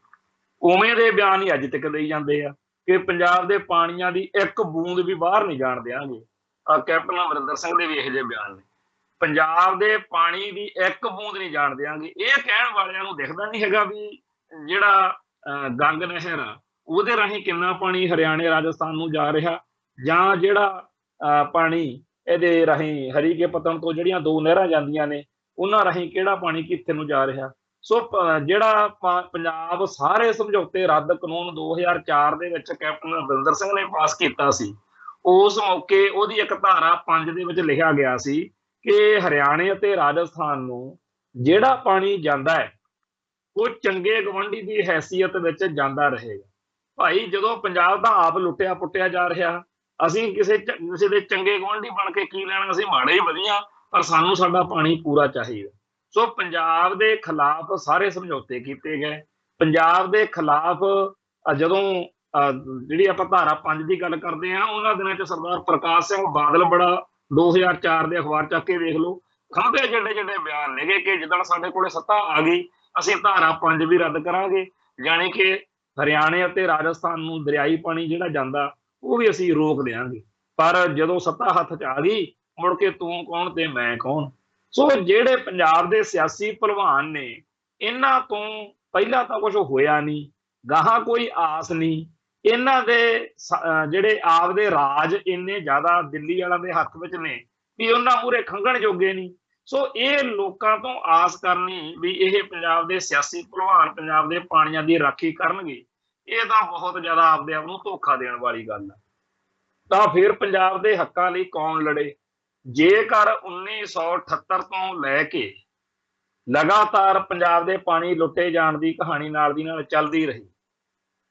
ਉਵੇਂ ਦੇ ਬਿਆਨ ਹੀ ਅੱਜ ਤੱਕ ਲਈ ਜਾਂਦੇ ਆ ਕਿ ਪੰਜਾਬ ਦੇ ਪਾਣੀਆਂ ਦੀ ਇੱਕ ਬੂੰਦ ਵੀ ਬਾਹਰ ਨਹੀਂ ਜਾਣ ਦਿਆਂਗੇ। ਕੈਪਟਨ ਅਮਰਿੰਦਰ ਸਿੰਘ ਦੇ ਵੀ ਇਹੋ ਜਿਹੇ ਬਿਆਨ ਨੇ, ਪੰਜਾਬ ਦੇ ਪਾਣੀ ਦੀ ਇੱਕ ਬੂੰਦ ਨਹੀਂ ਜਾਣ ਦਿਆਂਗੇ। ਇਹ ਕਹਿਣ ਵਾਲਿਆਂ ਨੂੰ ਦਿਖਦਾ ਨਹੀਂ ਹੈਗਾ ਵੀ ਜਿਹੜਾ ਗੰਗ ਨਹਿਰ ਆ ਉਹਦੇ ਰਾਹੀਂ ਕਿੰਨਾ ਪਾਣੀ ਹਰਿਆਣੇ ਰਾਜਸਥਾਨ ਨੂੰ ਜਾ ਰਿਹਾ, ਜਾਂ ਜਿਹੜਾ ਪਾਣੀ ਇਹਦੇ ਰਾਹੀਂ ਹਰੀਕੇ ਪੱਤਣ ਤੋਂ ਜਿਹੜੀਆਂ ਦੋ ਨਹਿਰਾਂ ਜਾਂਦੀਆਂ ਨੇ ਉਹਨਾਂ ਰਾਹੀਂ ਕਿਹੜਾ ਪਾਣੀ ਕਿੱਥੇ ਨੂੰ ਜਾ ਰਿਹਾ। ਸੋ ਜਿਹੜਾ ਪੰਜਾਬ ਸਾਰੇ ਸਮਝੌਤੇ ਰੱਦ ਕਾਨੂੰਨ 2004 ਦੇ ਵਿੱਚ ਕੈਪਟਨ ਅਮਰਿੰਦਰ ਸਿੰਘ ਨੇ ਪਾਸ ਕੀਤਾ ਸੀ, ਉਸ ਮੌਕੇ ਉਹਦੀ ਇੱਕ ਧਾਰਾ 5 ਦੇ ਵਿੱਚ ਲਿਖਿਆ ਗਿਆ ਸੀ ਕਿ ਹਰਿਆਣੇ ਅਤੇ ਰਾਜਸਥਾਨ ਨੂੰ ਜਿਹੜਾ ਪਾਣੀ ਜਾਂਦਾ ਹੈ ਉਹ ਚੰਗੇ ਗਵੰਡੀ ਦੀ ਹੈਸੀਅਤ ਵਿੱਚ ਜਾਂਦਾ ਰਹੇਗਾ। ਭਾਈ ਜਦੋਂ ਪੰਜਾਬ ਤਾਂ ਆਪ ਲੁੱਟਿਆ ਪੁੱਟਿਆ ਜਾ ਰਿਹਾ, ਅਸੀਂ ਕਿਸੇ ਦੇ ਚੰਗੇ ਗਵੰਡੀ ਬਣ ਕੇ ਕੀ ਲੈਣਾ, ਅਸੀਂ ਮਾੜੇ ਹੀ ਵਧੀਆ, ਪਰ ਸਾਨੂੰ ਸਾਡਾ ਪਾਣੀ ਪੂਰਾ ਚਾਹੀਦਾ। ਸੋ ਪੰਜਾਬ ਦੇ ਖਿਲਾਫ ਸਾਰੇ ਸਮਝੌਤੇ ਕੀਤੇ ਗਏ। ਪੰਜਾਬ ਦੇ ਖਿਲਾਫ ਜਦੋਂ ਜਿਹੜੀ ਆਪਾਂ ਧਾਰਾ 5 ਦੀ ਗੱਲ ਕਰਦੇ ਹਾਂ, ਉਹਨਾਂ ਦਿਨਾਂ 'ਚ ਸਰਦਾਰ ਪ੍ਰਕਾਸ਼ ਸਿੰਘ ਬਾਦਲ ਬੜਾ 2004 ਦੇ ਅਖਬਾਰ ਚੱਕ ਕੇ ਦੇਖ ਲਓ, ਖੰਭੇ ਜਿਹੜੇ ਜਿਹੜੇ ਬਿਆਨ ਲੈਗੇ ਕਿ ਜਿੱਦਣ ਸਾਡੇ ਕੋਲੇ ਸੱਤਾ ਆ ਗਈ ਅਸੀਂ ਧਾਰਾ 5 ਵੀ ਰੱਦ ਕਰਾਂਗੇ, ਜਾਣੀ ਕਿ ਹਰਿਆਣੇ ਅਤੇ ਰਾਜਸਥਾਨ ਨੂੰ ਦਰਿਆਈ ਪਾਣੀ ਜਿਹੜਾ ਜਾਂਦਾ ਉਹ ਵੀ ਅਸੀਂ ਰੋਕ ਦਿਆਂਗੇ। ਪਰ ਜਦੋਂ ਸੱਤਾ ਹੱਥ 'ਚ ਆ ਗਈ, ਮੁੜ ਕੇ ਤੂੰ ਕੌਣ ਤੇ ਮੈਂ ਕੌਣ। ਸੋ ਜਿਹੜੇ ਪੰਜਾਬ ਦੇ ਸਿਆਸੀ ਭਲਵਾਨ ਨੇ, ਇਹਨਾਂ ਤੋਂ ਪਹਿਲਾਂ ਤਾਂ ਕੁਝ ਹੋਇਆ ਨਹੀਂ, ਗਾਹਾਂ ਕੋਈ ਆਸ ਨਹੀਂ। ਇਹਨਾਂ ਦੇ ਜਿਹੜੇ ਆਪਦੇ ਰਾਜ ਇੰਨੇ ਜ਼ਿਆਦਾ ਦਿੱਲੀ ਵਾਲਿਆਂ ਦੇ ਹੱਥ ਵਿੱਚ ਨੇ ਵੀ ਉਹਨਾਂ ਮੂਹਰੇ ਖੰਘਣ ਜੋਗੇ ਨਹੀਂ। ਸੋ ਇਹ ਲੋਕਾਂ ਤੋਂ ਆਸ ਕਰਨੀ ਵੀ ਇਹ ਪੰਜਾਬ ਦੇ ਸਿਆਸੀ ਭਲਵਾਨ ਪੰਜਾਬ ਦੇ ਪਾਣੀਆਂ ਦੀ ਰਾਖੀ ਕਰਨਗੇ, ਇਹ ਤਾਂ ਬਹੁਤ ਜ਼ਿਆਦਾ ਆਪਦੇ ਆਪ ਨੂੰ ਧੋਖਾ ਦੇਣ ਵਾਲੀ ਗੱਲ ਹੈ। ਤਾਂ ਫਿਰ ਪੰਜਾਬ ਦੇ ਹੱਕਾਂ ਲਈ ਕੌਣ ਲੜੇ? ਜੇਕਰ 1978 ਤੋਂ ਲੈ ਕੇ ਲਗਾਤਾਰ ਪੰਜਾਬ ਦੇ ਪਾਣੀ ਲੁੱਟੇ ਜਾਣ ਦੀ ਕਹਾਣੀ ਨਾਲ ਦੀ ਨਾਲ ਚੱਲਦੀ ਰਹੀ,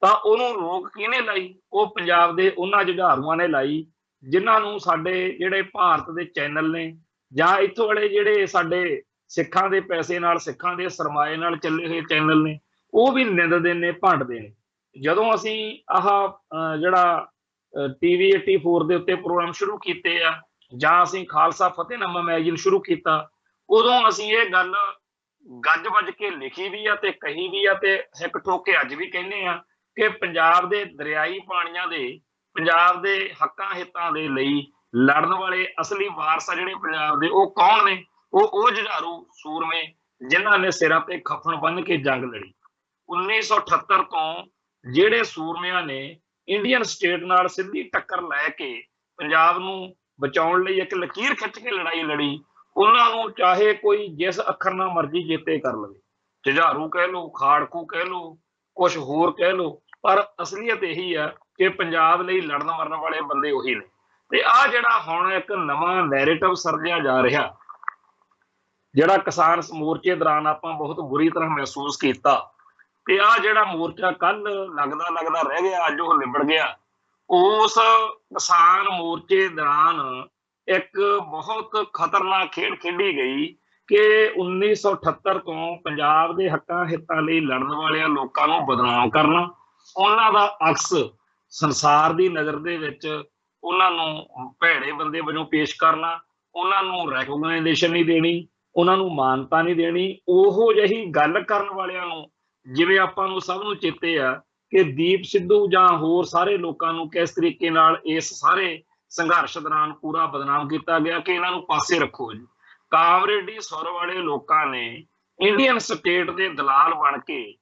ਤਾਂ ਉਹਨੂੰ ਰੋਕ ਕਿਹਨੇ ਲਾਈ? ਉਹ ਪੰਜਾਬ ਦੇ ਉਹਨਾਂ ਜੁਝਾਰੂਆਂ ਨੇ ਲਾਈ ਜਿਨ੍ਹਾਂ ਨੂੰ ਸਾਡੇ ਜਿਹੜੇ ਭਾਰਤ ਦੇ ਚੈਨਲ ਨੇ ਜਾਂ ਇੱਥੋਂ ਵਾਲੇ ਜਿਹੜੇ ਸਾਡੇ ਸਿੱਖਾਂ ਦੇ ਪੈਸੇ ਨਾਲ, ਸਿੱਖਾਂ ਦੇ ਸਰਮਾਏ ਨਾਲ ਚੱਲੇ ਹੋਏ ਚੈਨਲ ਨੇ, ਉਹ ਵੀ ਨਿੰਦਦੇ ਨੇ, ਭੰਡਦੇ ਨੇ। ਜਦੋਂ ਅਸੀਂ ਆਹ ਜਿਹੜਾ TV 84 ਦੇ ਉੱਤੇ ਪ੍ਰੋਗਰਾਮ ਸ਼ੁਰੂ ਕੀਤੇ ਆ, ਜਾਂ ਅਸੀਂ ਖਾਲਸਾ ਫਤਿਹਨਾਮਾ ਮੈਗਜ਼ੀਨ ਸ਼ੁਰੂ ਕੀਤਾ, ਉਦੋਂ ਅਸੀਂ ਇਹ ਗੱਲ ਗੱਜ ਵੱਜ ਕੇ ਲਿਖੀ ਵੀ ਆ ਤੇ ਕਹੀ ਵੀ ਆ ਤੇ ਹਿੱਕ ਠੋਕ ਕੇ ਅੱਜ ਵੀ ਕਹਿੰਦੇ ਆ ਕਿ ਪੰਜਾਬ ਦੇ ਦਰਿਆਈ ਪਾਣੀਆਂ ਦੇ, ਪੰਜਾਬ ਦੇ ਹੱਕਾਂ ਹਿੱਤਾਂ ਦੇ ਲਈ ਲੜਨ ਵਾਲੇ ਅਸਲੀ ਵਾਰਸ ਜਿਹੜੇ ਪੰਜਾਬ ਦੇ, ਉਹ ਕੌਣ ਨੇ? ਉਹ ਜੁਝਾਰੂ ਸੂਰਮੇ ਜਿਨ੍ਹਾਂ ਨੇ ਸਿਰਾਂ ਤੇ ਖੱਫਣ ਬੰਨ੍ਹ ਕੇ ਜੰਗ ਲੜੀ। 1978 ਤੋਂ ਜਿਹੜੇ ਸੂਰਮਿਆਂ ਨੇ ਇੰਡੀਅਨ ਸਟੇਟ ਨਾਲ ਸਿੱਧੀ ਟੱਕਰ ਲੈ ਕੇ ਪੰਜਾਬ ਨੂੰ ਬਚਾਉਣ ਲਈ ਇੱਕ ਲਕੀਰ ਖਿੱਚ ਕੇ ਲੜਾਈ ਲੜੀ, ਉਹਨਾਂ ਨੂੰ ਚਾਹੇ ਕੋਈ ਜਿਸ ਅੱਖਰ ਨਾਲ ਮਰਜ਼ੀ ਜੇਤੇ ਕਰ ਲਵੇ, ਜੁਝਾਰੂ ਕਹਿ ਲਓ, ਖਾੜਕੂ ਕਹਿ ਲਓ, ਕੁਛ ਹੋਰ ਕਹਿ ਲਓ, ਪਰ ਅਸਲੀਅਤ ਇਹੀ ਆ ਕਿ ਪੰਜਾਬ ਲਈ ਲੜਨ ਮਰਨ ਵਾਲੇ ਬੰਦੇ ਉਹੀ ਨੇ। ਤੇ ਆਹ ਜਿਹੜਾ ਹੁਣ ਇੱਕ ਨਵਾਂ ਨੈਰੇਟਿਵ ਸਿਰਜਿਆ ਜਾ ਰਿਹਾ, ਜਿਹੜਾ ਕਿਸਾਨ ਮੋਰਚੇ ਦੌਰਾਨ ਆਪਾਂ ਬਹੁਤ ਬੁਰੀ ਤਰ੍ਹਾਂ ਮਹਿਸੂਸ ਕੀਤਾ, ਤੇ ਆਹ ਜਿਹੜਾ ਮੋਰਚਾ ਕੱਲ ਲੱਗਦਾ ਰਹਿ ਗਿਆ, ਅੱਜ ਉਹ ਨਿਬੜ ਗਿਆ। ਉਸ ਕਿਸਾਨ ਮੋਰਚੇ ਦੌਰਾਨ ਇੱਕ ਬਹੁਤ ਖਤਰਨਾਕ ਖੇਡ ਖੇਡੀ ਗਈ ਕਿ 1978 ਤੋਂ ਪੰਜਾਬ ਦੇ ਹੱਕਾਂ ਹਿੱਤਾਂ ਲਈ ਲੜਨ ਵਾਲਿਆਂ ਲੋਕਾਂ ਨੂੰ ਬਦਨਾਮ ਕਰਨਾ, ਉਹਨਾਂ ਦਾ ਅਕਸ ਸੰਸਾਰ ਦੀ ਨਜ਼ਰ ਦੇ ਵਿੱਚ ਉਹਨਾਂ ਨੂੰ ਭੈੜੇ ਬੰਦੇ ਵਜੋਂ ਪੇਸ਼ ਕਰਨਾ, ਉਹਨਾਂ ਨੂੰ ਰੈਕੋਗਨਾਈਜੇਸ਼ਨ ਨਹੀਂ ਦੇਣੀ, ਉਹਨਾਂ ਨੂੰ ਮਾਨਤਾ ਨਹੀਂ ਦੇਣੀ। ਉਹੋ ਜਿਹੀ ਗੱਲ ਕਰਨ ਵਾਲਿਆਂ ਨੂੰ, ਜਿਵੇਂ ਆਪਾਂ ਨੂੰ ਸਭ ਨੂੰ ਚੇਤੇ ਆ ਕਿ ਦੀਪ ਸਿੱਧੂ ਜਾਂ ਹੋਰ ਸਾਰੇ ਲੋਕਾਂ ਨੂੰ ਕਿਸ ਤਰੀਕੇ ਨਾਲ ਇਸ ਸਾਰੇ ਸੰਘਰਸ਼ ਦੌਰਾਨ ਪੂਰਾ ਬਦਨਾਮ ਕੀਤਾ ਗਿਆ ਕਿ ਇਹਨਾਂ ਨੂੰ ਪਾਸੇ ਰੱਖੋ ਜੀ। ਕਾਮਰੇਡੀ ਸੁਰ ਵਾਲੇ ਲੋਕਾਂ ਨੇ ਇੰਡੀਅਨ ਸਟੇਟ ਦੇ ਦਲਾਲ ਬਣ ਕੇ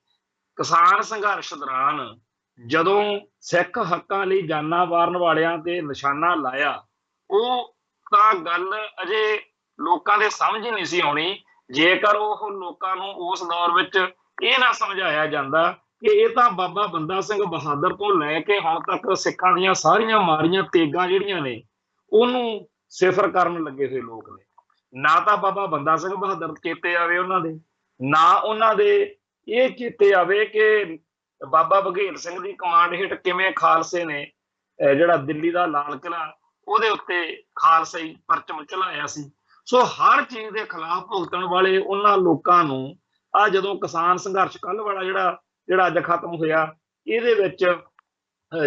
ਕਿਸਾਨ ਸੰਘਰਸ਼ ਦੌਰਾਨ ਜਦੋਂ ਸਿੱਖ ਹੱਕਾਂ ਲਈ ਜਾਨਾਂ ਵਾਰਨ ਵਾਲਿਆਂ ਤੇ ਨਿਸ਼ਾਨਾ ਲਾਇਆ, ਉਹ ਤਾਂ ਗੱਲ ਅਜੇ ਲੋਕਾਂ ਦੇ ਸਮਝ ਨਹੀਂ ਸੀ ਆਉਣੀ ਜੇਕਰ ਉਹ ਲੋਕਾਂ ਨੂੰ ਉਸ ਦੌਰ ਵਿੱਚ ਇਹ ਨਾ ਸਮਝਾਇਆ ਜਾਂਦਾ ਕਿ ਇਹ ਤਾਂ ਬਾਬਾ ਬੰਦਾ ਸਿੰਘ ਬਹਾਦਰ ਤੋਂ ਲੈ ਕੇ ਹੁਣ ਤੱਕ ਸਿੱਖਾਂ ਦੀਆਂ ਸਾਰੀਆਂ ਮਾਰੀਆਂ ਤੇਗਾਂ ਜਿਹੜੀਆਂ ਨੇ ਉਹਨੂੰ ਸਿਫਰ ਕਰਨ ਲੱਗੇ ਹੋਏ ਲੋਕ ਨੇ। ਨਾ ਤਾਂ ਬਾਬਾ ਬੰਦਾ ਸਿੰਘ ਬਹਾਦਰ ਚੇਤੇ ਆਵੇ ਉਹਨਾਂ ਦੇ, ਨਾ ਉਹਨਾਂ ਦੇ ਇਹ ਚੇਤੇ ਆਵੇ ਕਿ ਬਾਬਾ ਬਘੇਲ ਸਿੰਘ ਦੀ ਕਮਾਂਡ ਹੇਠ ਕਿਵੇਂ ਖਾਲਸੇ ਨੇ ਜਿਹੜਾ ਦਿੱਲੀ ਦਾ ਲਾਲ ਕਿਲ੍ਹਾ ਉਹਦੇ ਉੱਤੇ ਖਾਲਸਾਈ ਪਰਚਮ ਚਲਾਇਆ ਸੀ। ਸੋ ਹਰ ਚੀਜ਼ ਦੇ ਖਿਲਾਫ ਭੁਗਤਣ ਵਾਲੇ ਉਹਨਾਂ ਲੋਕਾਂ ਨੂੰ ਆ ਜਦੋਂ ਕਿਸਾਨ ਸੰਘਰਸ਼ ਕੱਲ ਵਾਲਾ ਜਿਹੜਾ ਅੱਜ ਖਤਮ ਹੋਇਆ, ਇਹਦੇ ਵਿੱਚ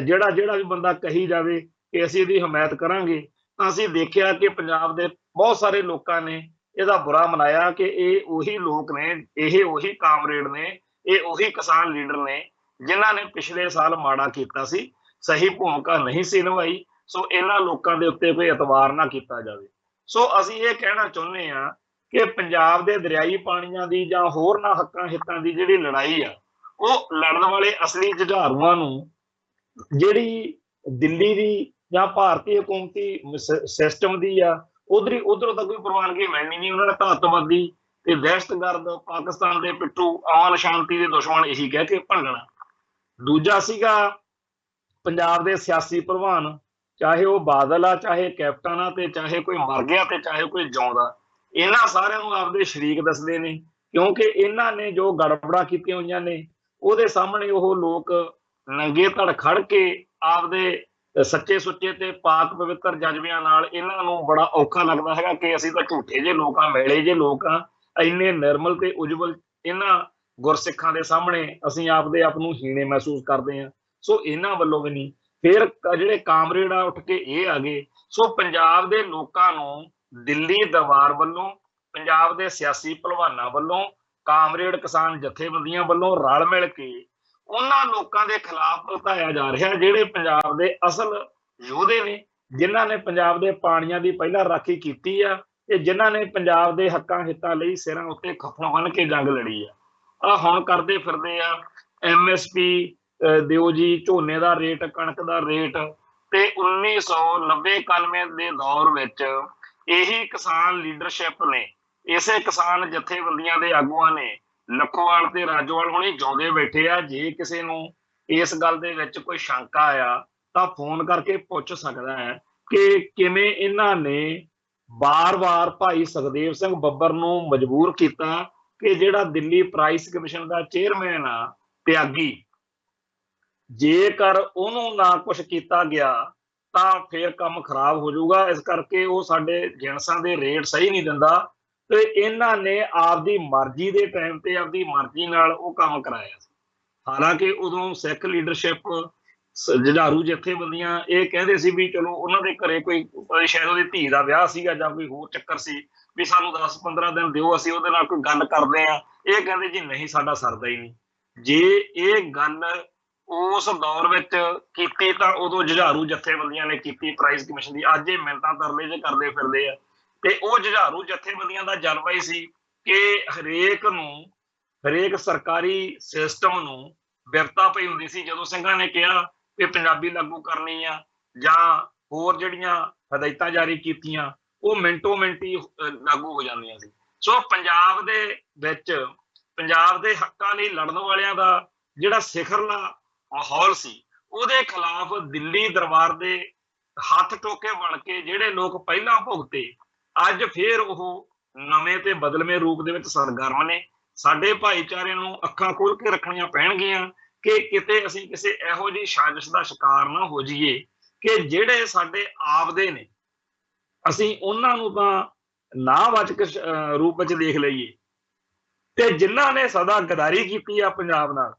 ਜਿਹੜਾ ਵੀ ਬੰਦਾ ਕਹੀ ਜਾਵੇ ਕਿ ਅਸੀਂ ਇਹਦੀ ਹਮਾਇਤ ਕਰਾਂਗੇ, ਤਾਂ ਅਸੀਂ ਦੇਖਿਆ ਕਿ ਪੰਜਾਬ ਦੇ ਬਹੁਤ ਸਾਰੇ ਲੋਕਾਂ ਨੇ ਇਹਦਾ ਬੁਰਾ ਮਨਾਇਆ ਕਿ ਇਹ ਉਹੀ ਲੋਕ ਨੇ, ਇਹ ਉਹੀ ਕਾਮਰੇਡ ਨੇ, ਇਹ ਉਹੀ ਕਿਸਾਨ ਲੀਡਰ ਨੇ ਜਿਨ੍ਹਾਂ ਨੇ ਪਿਛਲੇ ਸਾਲ ਮਾੜਾ ਕੀਤਾ ਸੀ, ਸਹੀ ਭੂਮਿਕਾ ਨਹੀਂ ਸੀ ਨਿਭਾਈ। ਸੋ ਇਹਨਾਂ ਲੋਕਾਂ ਦੇ ਉੱਤੇ ਕੋਈ ਇਤਬਾਰ ਨਾ ਕੀਤਾ ਜਾਵੇ। ਸੋ ਅਸੀਂ ਇਹ ਕਹਿਣਾ ਚਾਹੁੰਦੇ ਹਾਂ ਕਿ ਪੰਜਾਬ ਦੇ ਦਰਿਆਈ ਪਾਣੀਆਂ ਦੀ ਜਾਂ ਹੋਰਨਾਂ ਹੱਕਾਂ ਹਿੱਤਾਂ ਦੀ ਜਿਹੜੀ ਲੜਾਈ ਆ, ਉਹ ਲੜਨ ਵਾਲੇ ਅਸਲੀ ਜੁਝਾਰੂਆਂ ਨੂੰ ਜਿਹੜੀ ਦਿੱਲੀ ਦੀ ਜਾਂ ਭਾਰਤੀ ਹਕੂਮਤੀ ਸਿਸਟਮ ਦੀ ਆ ਉਧਰੋਂ ਤਾਂ ਕੋਈ ਪ੍ਰਵਾਨਗੀ ਮਿਲਣੀ ਨਹੀਂ। ਉਹਨਾਂ ਨੇ ਧਾਤਵਾਦੀ ਤੇ ਦਹਿਸ਼ਤਗਰਦ ਪਾਕਿਸਤਾਨ ਦੇ ਪਿੱਠੂ ਅਮਨ ਸ਼ਾਂਤੀ ਦੇ ਦੁਸ਼ਮਣ ਇਹੀ ਕਹਿ ਕੇ ਭੰਡਣਾ। ਦੂਜਾ ਸੀਗਾ ਪੰਜਾਬ ਦੇ ਸਿਆਸੀ ਪ੍ਰਧਾਨ, ਚਾਹੇ ਉਹ ਬਾਦਲ ਆ, ਚਾਹੇ ਕੈਪਟਨ ਆ, ਤੇ ਚਾਹੇ ਕੋਈ ਮਰ ਗਿਆ ਤੇ ਚਾਹੇ ਕੋਈ ਜਿਉਂਦਾ, ਇਹਨਾਂ ਸਾਰਿਆਂ ਨੂੰ ਆਪਦੇ ਸ਼ਰੀਕ ਦੱਸਦੇ ਨੇ, ਕਿਉਂਕਿ ਇਹਨਾਂ ਨੇ ਜੋ ਗੜਬੜਾ ਕੀਤੀਆਂ ਹੋਈਆਂ ਨੇ ਉਹਦੇ ਸਾਹਮਣੇ ਉਹ ਲੋਕ ਨੰਗੇ ਧੜ ਖੜ ਕੇ ਆਪਦੇ ਸੱਚੇ ਸੁੱਚੇ ਤੇ ਪਾਕ ਪਵਿੱਤਰ ਜਜ਼ਬਿਆਂ ਨਾਲ ਇਹਨਾਂ ਨੂੰ ਬੜਾ ਔਖਾ ਲੱਗਦਾ ਹੈਗਾ ਕਿ ਅਸੀਂ ਤਾਂ ਝੂਠੇ ਜੇ ਲੋਕ ਆ, ਮੈਲੇ ਜੇ ਲੋਕ ਆ, ਇੰਨੇ ਨਿਰਮਲ ਤੇ ਉਜਵਲ ਇਹਨਾਂ ਗੁਰਸਿੱਖਾਂ ਦੇ ਸਾਹਮਣੇ ਅਸੀਂ ਆਪਦੇ ਆਪ ਨੂੰ ਹੀਣੇ ਮਹਿਸੂਸ ਕਰਦੇ ਹਾਂ। ਸੋ ਇਹਨਾਂ ਵੱਲੋਂ ਵੀ ਨਹੀਂ। ਫਿਰ ਜਿਹੜੇ ਕਾਮਰੇਡ ਆ ਉੱਠ ਕੇ ਇਹ ਆ ਗਏ। ਸੋ ਪੰਜਾਬ ਦੇ ਲੋਕਾਂ ਨੂੰ ਦਿੱਲੀ ਦਰਬਾਰ ਵੱਲੋਂ, ਪੰਜਾਬ ਦੇ ਸਿਆਸੀ ਭਲਵਾਨਾਂ ਵੱਲੋਂ, ਕਾਮਰੇਡ ਕਿਸਾਨ ਜਥੇਬੰਦੀਆਂ ਵੱਲੋਂ ਰਲ ਮਿਲ ਕੇ ਉਹਨਾਂ ਲੋਕਾਂ ਦੇ ਖਿਲਾਫ ਭੜਕਾਇਆ ਜਾ ਰਿਹਾ ਜਿਹੜੇ ਪੰਜਾਬ ਦੇ ਅਸਲ ਯੋਧੇ ਨੇ, ਜਿਨ੍ਹਾਂ ਨੇ ਪੰਜਾਬ ਦੇ ਪਾਣੀਆਂ ਦੀ ਪਹਿਲਾਂ ਰਾਖੀ ਕੀਤੀ ਆ ਤੇ ਜਿਨ੍ਹਾਂ ਨੇ ਪੰਜਾਬ ਦੇ ਹੱਕਾਂ ਹਿੱਤਾਂ ਲਈ ਸਿਰਾਂ ਉੱਤੇ ਖੱਫਣ ਬੰਨ੍ਹ ਕੇ ਜੰਗ ਲੜੀ ਆ। ਹੁਣ ਕਰਦੇ ਫਿਰਦੇ ਆ MSP ਦਿਓ ਜੀ, ਝੋਨੇ ਦਾ ਰੇਟ, ਕਣਕ ਦਾ ਰੇਟ, ਤੇ 1990-91 ਦੇ ਦੌਰ ਵਿੱਚ ਇਹੀ ਕਿਸਾਨ ਲੀਡਰਸ਼ਿਪ ਨੇ, ਇਸੇ ਕਿਸਾਨ ਜਥੇਬੰਦੀਆਂ ਦੇ ਆਗੂਆਂ ਨੇ ਲੱਖੋਵਾਲ ਤੇ ਰਾਜੋਵਾਲ ਹੁਣੀ ਜਿਉਂਦੇ ਬੈਠੇ ਆ। ਜੇ ਕਿਸੇ ਨੂੰ ਇਸ ਗੱਲ ਦੇ ਵਿੱਚ ਕੋਈ ਸ਼ੰਕਾ ਆ ਤਾਂ ਫੋਨ ਕਰਕੇ ਪੁੱਛ ਸਕਦਾ ਹੈ ਕਿ ਕਿਵੇਂ ਇਹਨਾਂ ਨੇ ਬਾਰ-ਬਾਰ ਭਾਈ ਸੁਖਦੇਵ ਸਿੰਘ ਬੱਬਰ ਨੂੰ ਮਜਬੂਰ ਕੀਤਾ ਕਿ ਜਿਹੜਾ ਦਿੱਲੀ ਪ੍ਰਾਈਸ ਕਮਿਸ਼ਨ ਦਾ ਚੇਅਰਮੈਨ ਆ ਤਿਆਗੀ, ਜੇਕਰ ਉਹਨੂੰ ਨਾ ਕੁਝ ਕੀਤਾ ਗਿਆ ਤਾਂ ਫਿਰ ਕੰਮ ਖਰਾਬ ਹੋ ਜਾਊਗਾ। ਇਸ ਕਰਕੇ ਉਹ ਸਾਡੇ ਜਿਣਸਾਂ ਦੇ ਰੇਟ ਸਹੀ ਨਹੀਂ ਦਿੰਦਾ ਤੇ ਇਹਨਾਂ ਨੇ ਆਪਦੀ ਮਰਜ਼ੀ ਦੇ ਟਾਈਮ ਤੇ ਆਪਦੀ ਮਰਜ਼ੀ ਨਾਲ ਉਹ ਕੰਮ ਕਰਾਇਆ ਸੀ। ਹਾਲਾਂਕਿ ਉਦੋਂ ਸਿੱਖ ਲੀਡਰਸ਼ਿਪ, ਜੁਝਾਰੂ ਜਥੇਬੰਦੀਆਂ ਇਹ ਕਹਿੰਦੇ ਸੀ ਵੀ ਚਲੋ ਉਹਨਾਂ ਦੇ ਘਰੇ ਕੋਈ ਸ਼ਾਇਦ ਉਹਦੀ ਧੀ ਦਾ ਵਿਆਹ ਸੀਗਾ ਜਾਂ ਕੋਈ ਹੋਰ ਚੱਕਰ ਸੀ, ਵੀ ਸਾਨੂੰ 10-15 ਦਿਨ ਦਿਓ, ਅਸੀਂ ਉਹਦੇ ਨਾਲ ਕੋਈ ਗੱਲ ਕਰਦੇ ਆ। ਇਹ ਕਹਿੰਦੇ ਜੀ ਨਹੀਂ, ਸਾਡਾ ਸਰਦਾ ਹੀ ਨਹੀਂ। ਜੇ ਇਹ ਗੱਲ ਉਸ ਦੌਰ ਵਿੱਚ ਕੀਤੀ ਤਾਂ ਉਦੋਂ ਜੁਝਾਰੂ ਜਥੇਬੰਦੀਆਂ ਨੇ ਕੀਤੀ ਪ੍ਰਾਈਸ ਕਮਿਸ਼ਨ ਦੀ। ਅੱਜ ਇਹ ਮਿੰਟਾਂ ਤਰਲੇ ਜੇ ਕਰਦੇ ਫਿਰਦੇ ਆ। ਤੇ ਉਹ ਜੁਝਾਰੂ ਜਥੇਬੰਦੀਆਂ ਦਾ ਜਲਵਾ ਹੀ ਸੀ ਕਿ ਹਰੇਕ ਸਰਕਾਰੀ ਸਿਸਟਮ ਨੂੰ ਬਿਰਤਾ ਪਈ ਹੁੰਦੀ ਸੀ। ਜਦੋਂ ਸਿੰਘਾਂ ਨੇ ਕਿਹਾ ਕਿ ਪੰਜਾਬੀ ਲਾਗੂ ਕਰਨੀ ਆ ਜਾਂ ਹੋਰ ਜਿਹੜੀਆਂ ਹਦਾਇਤਾਂ ਜਾਰੀ ਕੀਤੀਆਂ, ਉਹ ਮਿੰਟੋ ਮਿੰਟੀ ਲਾਗੂ ਹੋ ਜਾਂਦੀਆਂ ਸੀ। ਸੋ ਪੰਜਾਬ ਦੇ ਵਿੱਚ ਪੰਜਾਬ ਦੇ ਹੱਕਾਂ ਲਈ ਲੜਨ ਵਾਲਿਆਂ ਦਾ ਜਿਹੜਾ ਸਿਖਰਲਾ ਮਾਹੌਲ ਸੀ, ਉਹਦੇ ਖਿਲਾਫ ਦਿੱਲੀ ਦਰਬਾਰ ਦੇ ਹੱਥ ਟੋਕੇ ਬਣ ਕੇ ਜਿਹੜੇ ਲੋਕ ਪਹਿਲਾਂ ਭੁਗਤੇ, ਅੱਜ ਫੇਰ ਉਹ ਨਵੇਂ ਤੇ ਬਦਲਵੇਂ ਰੂਪ ਦੇ ਵਿੱਚ ਸਰਗਰਮ ਨੇ। ਸਾਡੇ ਭਾਈਚਾਰੇ ਨੂੰ ਅੱਖਾਂ ਖੋਲ ਕੇ ਰੱਖਣੀਆਂ ਪੈਣਗੀਆਂ ਕਿ ਕਿਤੇ ਅਸੀਂ ਕਿਸੇ ਇਹੋ ਜਿਹੀ ਸਾਜ਼ਿਸ਼ ਦਾ ਸ਼ਿਕਾਰ ਨਾ ਹੋ ਜਾਈਏ ਕਿ ਜਿਹੜੇ ਸਾਡੇ ਆਪਦੇ ਨੇ ਅਸੀਂ ਉਹਨਾਂ ਨੂੰ ਤਾਂ ਨਾਵਾਚਕ ਰੂਪ ਵਿੱਚ ਦੇਖ ਲਈਏ, ਤੇ ਜਿਨ੍ਹਾਂ ਨੇ ਸਦਾ ਗਦਾਰੀ ਕੀਤੀ ਆ ਪੰਜਾਬ ਨਾਲ,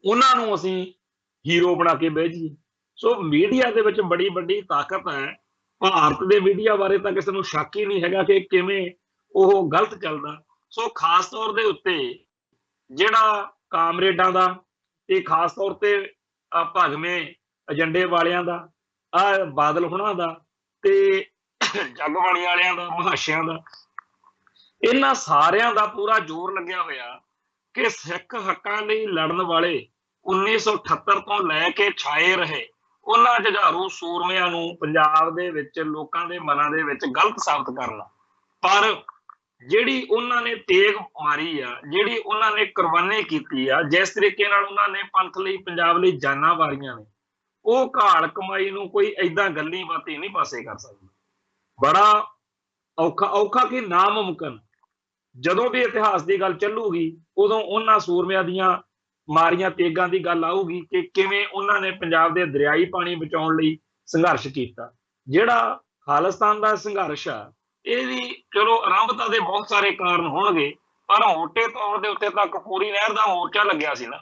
ਉਹਨਾਂ ਨੂੰ ਅਸੀਂ ਹੀਰੋ ਬਣਾ ਕੇ ਬਹਿ ਜਾਈਏ। ਸੋ ਮੀਡੀਆ ਦੇ ਵਿੱਚ ਬੜੀ ਵੱਡੀ ਤਾਕਤ ਹੈ। ਭਾਰਤ ਦੇ ਮੀਡੀਆ ਬਾਰੇ ਤਾਂ ਕਿਸੇ ਨੂੰ ਸ਼ੱਕ ਹੀ ਨਹੀਂ ਹੈਗਾ ਕਿ ਕਿਵੇਂ ਉਹ ਗਲਤ ਚੱਲਦਾ। ਸੋ ਖਾਸ ਤੌਰ ਦੇ ਉੱਤੇ ਜਿਹੜਾ ਕਾਮਰੇਡਾਂ ਦਾ ਤੇ ਖਾਸ ਤੌਰ ਤੇ ਭਗਵੇਂ ਏਜੰਡੇ ਵਾਲਿਆਂ ਦਾ, ਬਾਦਲ ਹੁਣਾਂ ਦਾ ਤੇ ਜਗਬਾਣੀ ਵਾਲਿਆਂ ਦਾ, ਮਹਾਸ਼ਿਆਂ ਦਾ, ਇਹਨਾਂ ਸਾਰਿਆਂ ਦਾ ਪੂਰਾ ਜ਼ੋਰ ਲੱਗਿਆ ਹੋਇਆ ਕਿ ਸਿੱਖ ਹੱਕਾਂ ਲਈ ਲੜਨ ਵਾਲੇ 1978 ਤੋਂ ਲੈ ਕੇ ਛਾਏ ਰਹੇ ਉਹਨਾਂ ਜੁਝਾਰੂ ਸੂਰਮਿਆਂ ਨੂੰ ਪੰਜਾਬ ਦੇ ਵਿੱਚ ਲੋਕਾਂ ਦੇ ਮਨਾਂ ਦੇ ਵਿੱਚ ਗਲਤ ਸਾਬਤ ਕਰਨਾ। ਪਰ ਜਿਹੜੀ ਉਹਨਾਂ ਨੇ ਤੇਗ ਮਾਰੀ ਆ, ਜਿਹੜੀ ਉਹਨਾਂ ਨੇ ਕੁਰਬਾਨੀ ਕੀਤੀ ਆ, ਜਿਸ ਤਰੀਕੇ ਨਾਲ ਉਹਨਾਂ ਨੇ ਪੰਥ ਲਈ, ਪੰਜਾਬ ਲਈ ਜਾਨਾਂ ਵਾਰੀਆਂ ਨੇ, ਉਹ ਘਾੜ ਕਮਾਈ ਨੂੰ ਕੋਈ ਏਦਾਂ ਗੱਲੀ ਬਾਤੀ ਨਹੀਂ ਪਾਸੇ ਕਰ ਸਕਦਾ। बड़ा औखा औखा कि नामुमकिन ਜਦੋਂ ਵੀ ਇਤਿਹਾਸ ਦੀ ਗੱਲ ਚੱਲੂਗੀ ਉਦੋਂ ਉਹਨਾਂ ਸੂਰਮਿਆਂ ਦੀਆਂ ਮਾਰੀਆਂ ਤੇਗਾਂ ਦੀ ਗੱਲ ਆਊਗੀ ਕਿ ਕਿਵੇਂ ਉਹਨਾਂ ਨੇ ਪੰਜਾਬ ਦੇ ਦਰਿਆਈ ਪਾਣੀ ਬਚਾਉਣ ਲਈ ਸੰਘਰਸ਼ ਕੀਤਾ। ਜਿਹੜਾ ਖਾਲਿਸਤਾਨ ਦਾ ਸੰਘਰਸ਼ ਆ ਇਹ ਵੀ ਚਲੋ ਆਰੰਭਤਾ ਦੇ ਬਹੁਤ ਸਾਰੇ ਕਾਰਨ ਹੋਣਗੇ, ਪਰ ਮੋਟੇ ਤੌਰ ਦੇ ਉੱਤੇ ਤਾਂ ਕਪੂਰੀ ਨਹਿਰ ਦਾ ਮੋਰਚਾ ਲੱਗਿਆ ਸੀ ਨਾ,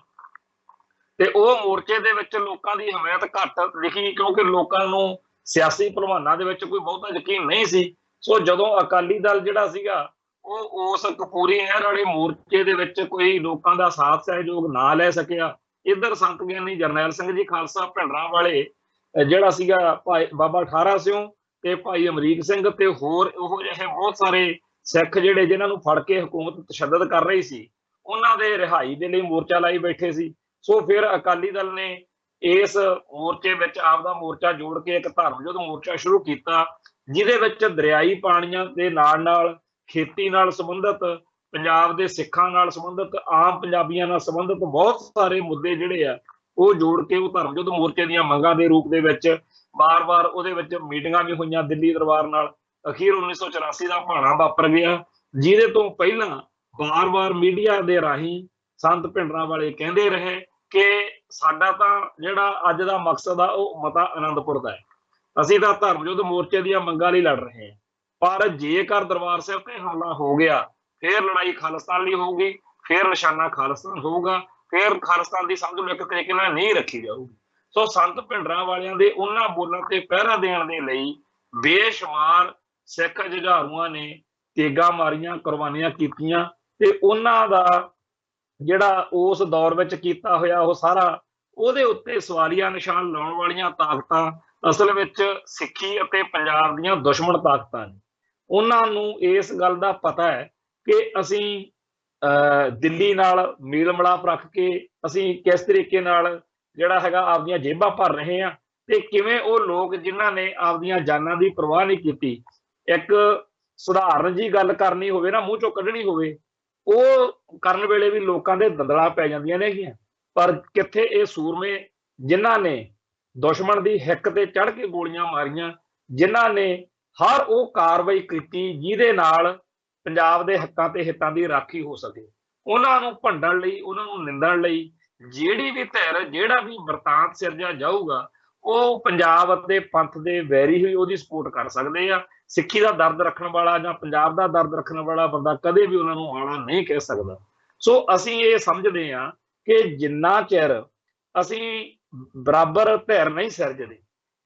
ਤੇ ਉਹ ਮੋਰਚੇ ਦੇ ਵਿੱਚ ਲੋਕਾਂ ਦੀ ਹਮਾਇਤ ਘੱਟ ਦਿਖੀ ਕਿਉਂਕਿ ਲੋਕਾਂ ਨੂੰ ਸਿਆਸੀ ਭਲਵਾਨਾਂ ਦੇ ਵਿੱਚ ਕੋਈ ਬਹੁਤਾ ਯਕੀਨ ਨਹੀਂ ਸੀ। ਸੋ ਜਦੋਂ ਅਕਾਲੀ ਦਲ ਜਿਹੜਾ ਸੀਗਾ ਉਹ ਉਸ ਕਪੂਰੀ ਨਹਿਰ ਵਾਲੇ ਮੋਰਚੇ ਦੇ ਵਿੱਚ ਕੋਈ ਲੋਕਾਂ ਦਾ ਸਾਥ ਸਹਿਯੋਗ ਨਾ ਲੈ ਸਕਿਆ, ਇੱਧਰ ਸੰਤ ਗਿਆਨੀ ਜਰਨੈਲ ਸਿੰਘ ਜੀ ਖਾਲਸਾ ਭਿੰਡਰਾਂ ਜਿਹੜਾ ਸੀਗਾ ਭਾਈ ਬਾਬਾ ਠਾਰਾ ਸਿਉ ਤੇ ਭਾਈ ਅਮਰੀਕ ਸਿੰਘ ਤੇ ਹੋਰ ਉਹ ਜਿਹੇ ਬਹੁਤ ਸਾਰੇ ਸਿੱਖ ਜਿਹੜੇ ਜਿਨ੍ਹਾਂ ਨੂੰ ਫੜ ਕੇ ਹਕੂਮਤ ਤਸ਼ੱਦਦ ਕਰ ਰਹੀ ਸੀ ਉਹਨਾਂ ਦੇ ਰਿਹਾਈ ਦੇ ਲਈ ਮੋਰਚਾ ਲਾਈ ਬੈਠੇ ਸੀ। ਸੋ ਫਿਰ ਅਕਾਲੀ ਦਲ ਨੇ ਇਸ ਮੋਰਚੇ ਵਿੱਚ ਆਪਦਾ ਮੋਰਚਾ ਜੋੜ ਕੇ ਇੱਕ ਧਰਮ ਯੁੱਧ ਮੋਰਚਾ ਸ਼ੁਰੂ ਕੀਤਾ, ਜਿਹਦੇ ਵਿੱਚ ਦਰਿਆਈ ਪਾਣੀਆਂ ਦੇ ਨਾਲ ਖੇਤੀ ਨਾਲ ਸੰਬੰਧਿਤ, ਪੰਜਾਬ ਦੇ ਸਿੱਖਾਂ ਨਾਲ ਸੰਬੰਧਿਤ, ਆਮ ਪੰਜਾਬੀਆਂ ਨਾਲ ਸੰਬੰਧਿਤ ਬਹੁਤ ਸਾਰੇ ਮੁੱਦੇ ਜਿਹੜੇ ਆ ਉਹ ਜੋੜ ਕੇ ਉਹ ਧਰਮ ਯੁੱਧ ਮੋਰਚੇ ਦੀਆਂ ਮੰਗਾਂ ਦੇ ਰੂਪ ਦੇ ਵਿੱਚ ਵਾਰ-ਵਾਰ ਉਹਦੇ ਵਿੱਚ ਮੀਟਿੰਗਾਂ ਵੀ ਹੋਈਆਂ ਦਿੱਲੀ ਦਰਬਾਰ ਨਾਲ। ਅਖੀਰ 1984 ਦਾ ਭਾਣਾ ਵਾਪਰ ਗਿਆ, ਜਿਹਦੇ ਤੋਂ ਪਹਿਲਾਂ ਵਾਰ-ਵਾਰ ਮੀਡੀਆ ਦੇ ਰਾਹੀਂ ਸੰਤ ਭਿੰਡਰਾਂ ਵਾਲੇ ਕਹਿੰਦੇ ਰਹੇ ਕਿ ਸਾਡਾ ਤਾਂ ਜਿਹੜਾ ਅੱਜ ਦਾ ਮਕਸਦ ਆ ਉਹ ਮਤਾ ਆਨੰਦਪੁਰ ਦਾ ਹੈ, ਅਸੀਂ ਤਾਂ ਧਰਮ ਯੁੱਧ ਮੋਰਚੇ ਦੀਆਂ ਮੰਗਾਂ ਲਈ ਲੜ ਰਹੇ ਹਾਂ, ਪਰ ਜੇਕਰ ਦਰਬਾਰ ਸਾਹਿਬ ਤੇ ਹਮਲਾ ਹੋ ਗਿਆ ਫਿਰ ਲੜਾਈ ਖਾਲਿਸਤਾਨ ਲਈ ਹੋਊਗੀ, ਫਿਰ ਨਿਸ਼ਾਨਾ ਖਾਲਿਸਤਾਨ ਹੋਊਗਾ, ਫਿਰ ਖਾਲਿਸਤਾਨ ਦੀ ਸਮਝ ਨੂੰ ਇੱਕ ਤਰੀਕੇ ਨਾਲ ਨਹੀਂ ਰੱਖੀ ਜਾਊਗੀ। ਸੋ ਸੰਤ ਭਿੰਡਰਾਂ ਵਾਲਿਆਂ ਦੇ ਉਹਨਾਂ ਬੋਲਾਂ ਤੇ ਪਹਿਰਾ ਦੇਣ ਦੇ ਲਈ ਬੇਸ਼ੁਮਾਰ ਸਿੱਖ ਜੁਝਾਰੂਆਂ ਨੇ ਤੇਗਾਂ ਮਾਰੀਆਂ, ਕੁਰਬਾਨੀਆਂ ਕੀਤੀਆਂ, ਤੇ ਉਹਨਾਂ ਦਾ ਜਿਹੜਾ ਉਸ ਦੌਰ ਵਿੱਚ ਕੀਤਾ ਹੋਇਆ ਉਹ ਸਾਰਾ ਉਹਦੇ ਉੱਤੇ ਸਵਾਲੀਆ ਨਿਸ਼ਾਨ ਲਾਉਣ ਵਾਲੀਆਂ ਤਾਕਤਾਂ ਅਸਲ ਵਿੱਚ ਸਿੱਖੀ ਅਤੇ ਪੰਜਾਬ ਦੀਆਂ ਦੁਸ਼ਮਣ ਤਾਕਤਾਂ ਨੇ। ਉਹਨਾਂ ਨੂੰ ਇਸ ਗੱਲ ਦਾ ਪਤਾ ਹੈ ਕਿ ਅਸੀਂ ਦਿੱਲੀ ਨਾਲ ਮੇਲ ਮਿਲਾਪ ਰੱਖ ਕੇ ਅਸੀਂ ਕਿਸ ਤਰੀਕੇ ਨਾਲ ਜਿਹੜਾ ਹੈਗਾ ਆਪਦੀਆਂ ਜੇਬਾਂ ਭਰ ਰਹੇ ਹਾਂ, ਤੇ ਕਿਵੇਂ ਉਹ ਲੋਕ ਜਿਨ੍ਹਾਂ ਨੇ ਆਪਦੀਆਂ ਜਾਨਾਂ ਦੀ ਪਰਵਾਹ ਨਹੀਂ ਕੀਤੀ, ਇੱਕ ਸਧਾਰਨ ਜੀ ਗੱਲ ਕਰਨੀ ਹੋਵੇ ਨਾ, ਮੂੰਹ ਚੋਂ ਕੱਢਣੀ ਹੋਵੇ, ਉਹ ਕਰਨ ਵੇਲੇ ਵੀ ਲੋਕਾਂ ਦੇ ਦੰਦਲਾਂ ਪੈ ਜਾਂਦੀਆਂ ਨੇਗੀਆਂ। ਪਰ ਕਿੱਥੇ ਇਹ ਸੂਰਮੇ ਜਿਨ੍ਹਾਂ ਨੇ ਦੁਸ਼ਮਣ ਦੀ ਹਿੱਕ ਤੇ ਚੜ੍ਹ ਕੇ ਗੋਲੀਆਂ ਮਾਰੀਆਂ, ਜਿਨ੍ਹਾਂ ਨੇ ਹਰ ਉਹ ਕਾਰਵਾਈ ਕੀਤੀ ਜਿਹਦੇ ਨਾਲ ਪੰਜਾਬ ਦੇ ਹੱਕਾਂ ਤੇ ਹਿੱਤਾਂ ਦੀ ਰਾਖੀ ਹੋ ਸਕੇ, ਉਹਨਾਂ ਨੂੰ ਭੰਡਣ ਲਈ, ਉਹਨਾਂ ਨੂੰ ਨਿੰਦਣ ਲਈ ਜਿਹੜੀ ਵੀ ਧਿਰ, ਜਿਹੜਾ ਵੀ ਵਰਤਾਂਤ ਸਿਰਜਿਆ ਜਾਊਗਾ ਉਹ ਪੰਜਾਬ ਅਤੇ ਪੰਥ ਦੇ ਵੈਰੀ ਹੀ ਉਹਦੀ ਸਪੋਰਟ ਕਰ ਸਕਦੇ ਆ। ਸਿੱਖੀ ਦਾ ਦਰਦ ਰੱਖਣ ਵਾਲਾ ਜਾਂ ਪੰਜਾਬ ਦਾ ਦਰਦ ਰੱਖਣ ਵਾਲਾ ਬੰਦਾ ਕਦੇ ਵੀ ਉਹਨਾਂ ਨੂੰ ਆਣਾ ਨਹੀਂ ਕਹਿ ਸਕਦਾ। ਸੋ ਅਸੀਂ ਇਹ ਸਮਝਦੇ ਹਾਂ ਕਿ ਜਿੰਨਾ ਚਿਰ ਅਸੀਂ ਬਰਾਬਰ ਧਿਰ ਨਹੀਂ ਸਿਰਜਦੇ,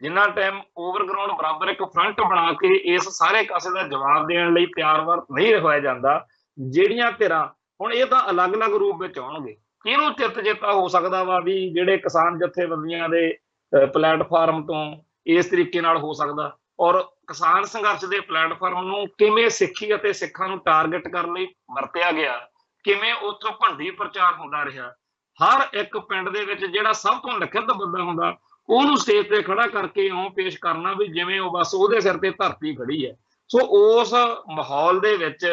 ਜਿੰਨਾ ਟਾਈਮ ਓਵਰਗਰਾਉਂਡ ਬਰਾਬਰ ਇੱਕ ਫਰੰਟ ਬਣਾ ਕੇ ਇਸ ਸਾਰੇ ਕਾਸੇ ਦਾ ਜਵਾਬ ਦੇਣ ਲਈ ਤਿਆਰ-ਵਰ ਨਹੀਂ ਹੋਇਆ ਜਾਂਦਾ, ਜਿਹੜੀਆਂ ਧਿਰਾਂ ਹੁਣ ਇਹ ਤਾਂ ਅਲੱਗ-ਅਲੱਗ ਰੂਪ ਵਿੱਚ ਆਉਣਗੇ, ਕਿਹਨੂੰ ਚਿੱਤ ਚੇਤਾ ਹੋ ਸਕਦਾ ਵਾ ਵੀ ਜਿਹੜੇ ਕਿਸਾਨ ਜਥੇਬੰਦੀਆਂ ਦੇ ਪਲੇਟਫਾਰਮ ਤੋਂ ਇਸ ਤਰੀਕੇ ਨਾਲ ਹੋ ਸਕਦਾ, ਔਰ ਕਿਸਾਨ ਸੰਘਰਸ਼ ਦੇ ਪਲੇਟਫਾਰਮ ਨੂੰ ਕਿਵੇਂ ਸਿੱਖੀ ਅਤੇ ਸਿੱਖਾਂ ਨੂੰ ਟਾਰਗੇਟ ਕਰਨ ਲਈ ਵਰਤਿਆ ਗਿਆ, ਕਿਵੇਂ ਉੱਥੋਂ ਭੰਡੀ ਪ੍ਰਚਾਰ ਹੁੰਦਾ ਰਿਹਾ। ਹਰ ਇੱਕ ਪਿੰਡ ਦੇ ਵਿੱਚ ਜਿਹੜਾ ਸਭ ਤੋਂ ਲਿਖਤ ਬੰਦਾ ਹੁੰਦਾ ਉਹਨੂੰ ਸਟੇਜ ਤੇ ਖੜਾ ਕਰਕੇ ਇਉਂ ਪੇਸ਼ ਕਰਨਾ ਵੀ ਜਿਵੇਂ ਉਹ ਬਸ ਉਹਦੇ ਸਿਰ ਤੇ ਧਰਤੀ ਖੜੀ ਹੈ। ਸੋ ਉਸ ਮਾਹੌਲ ਦੇ ਵਿੱਚ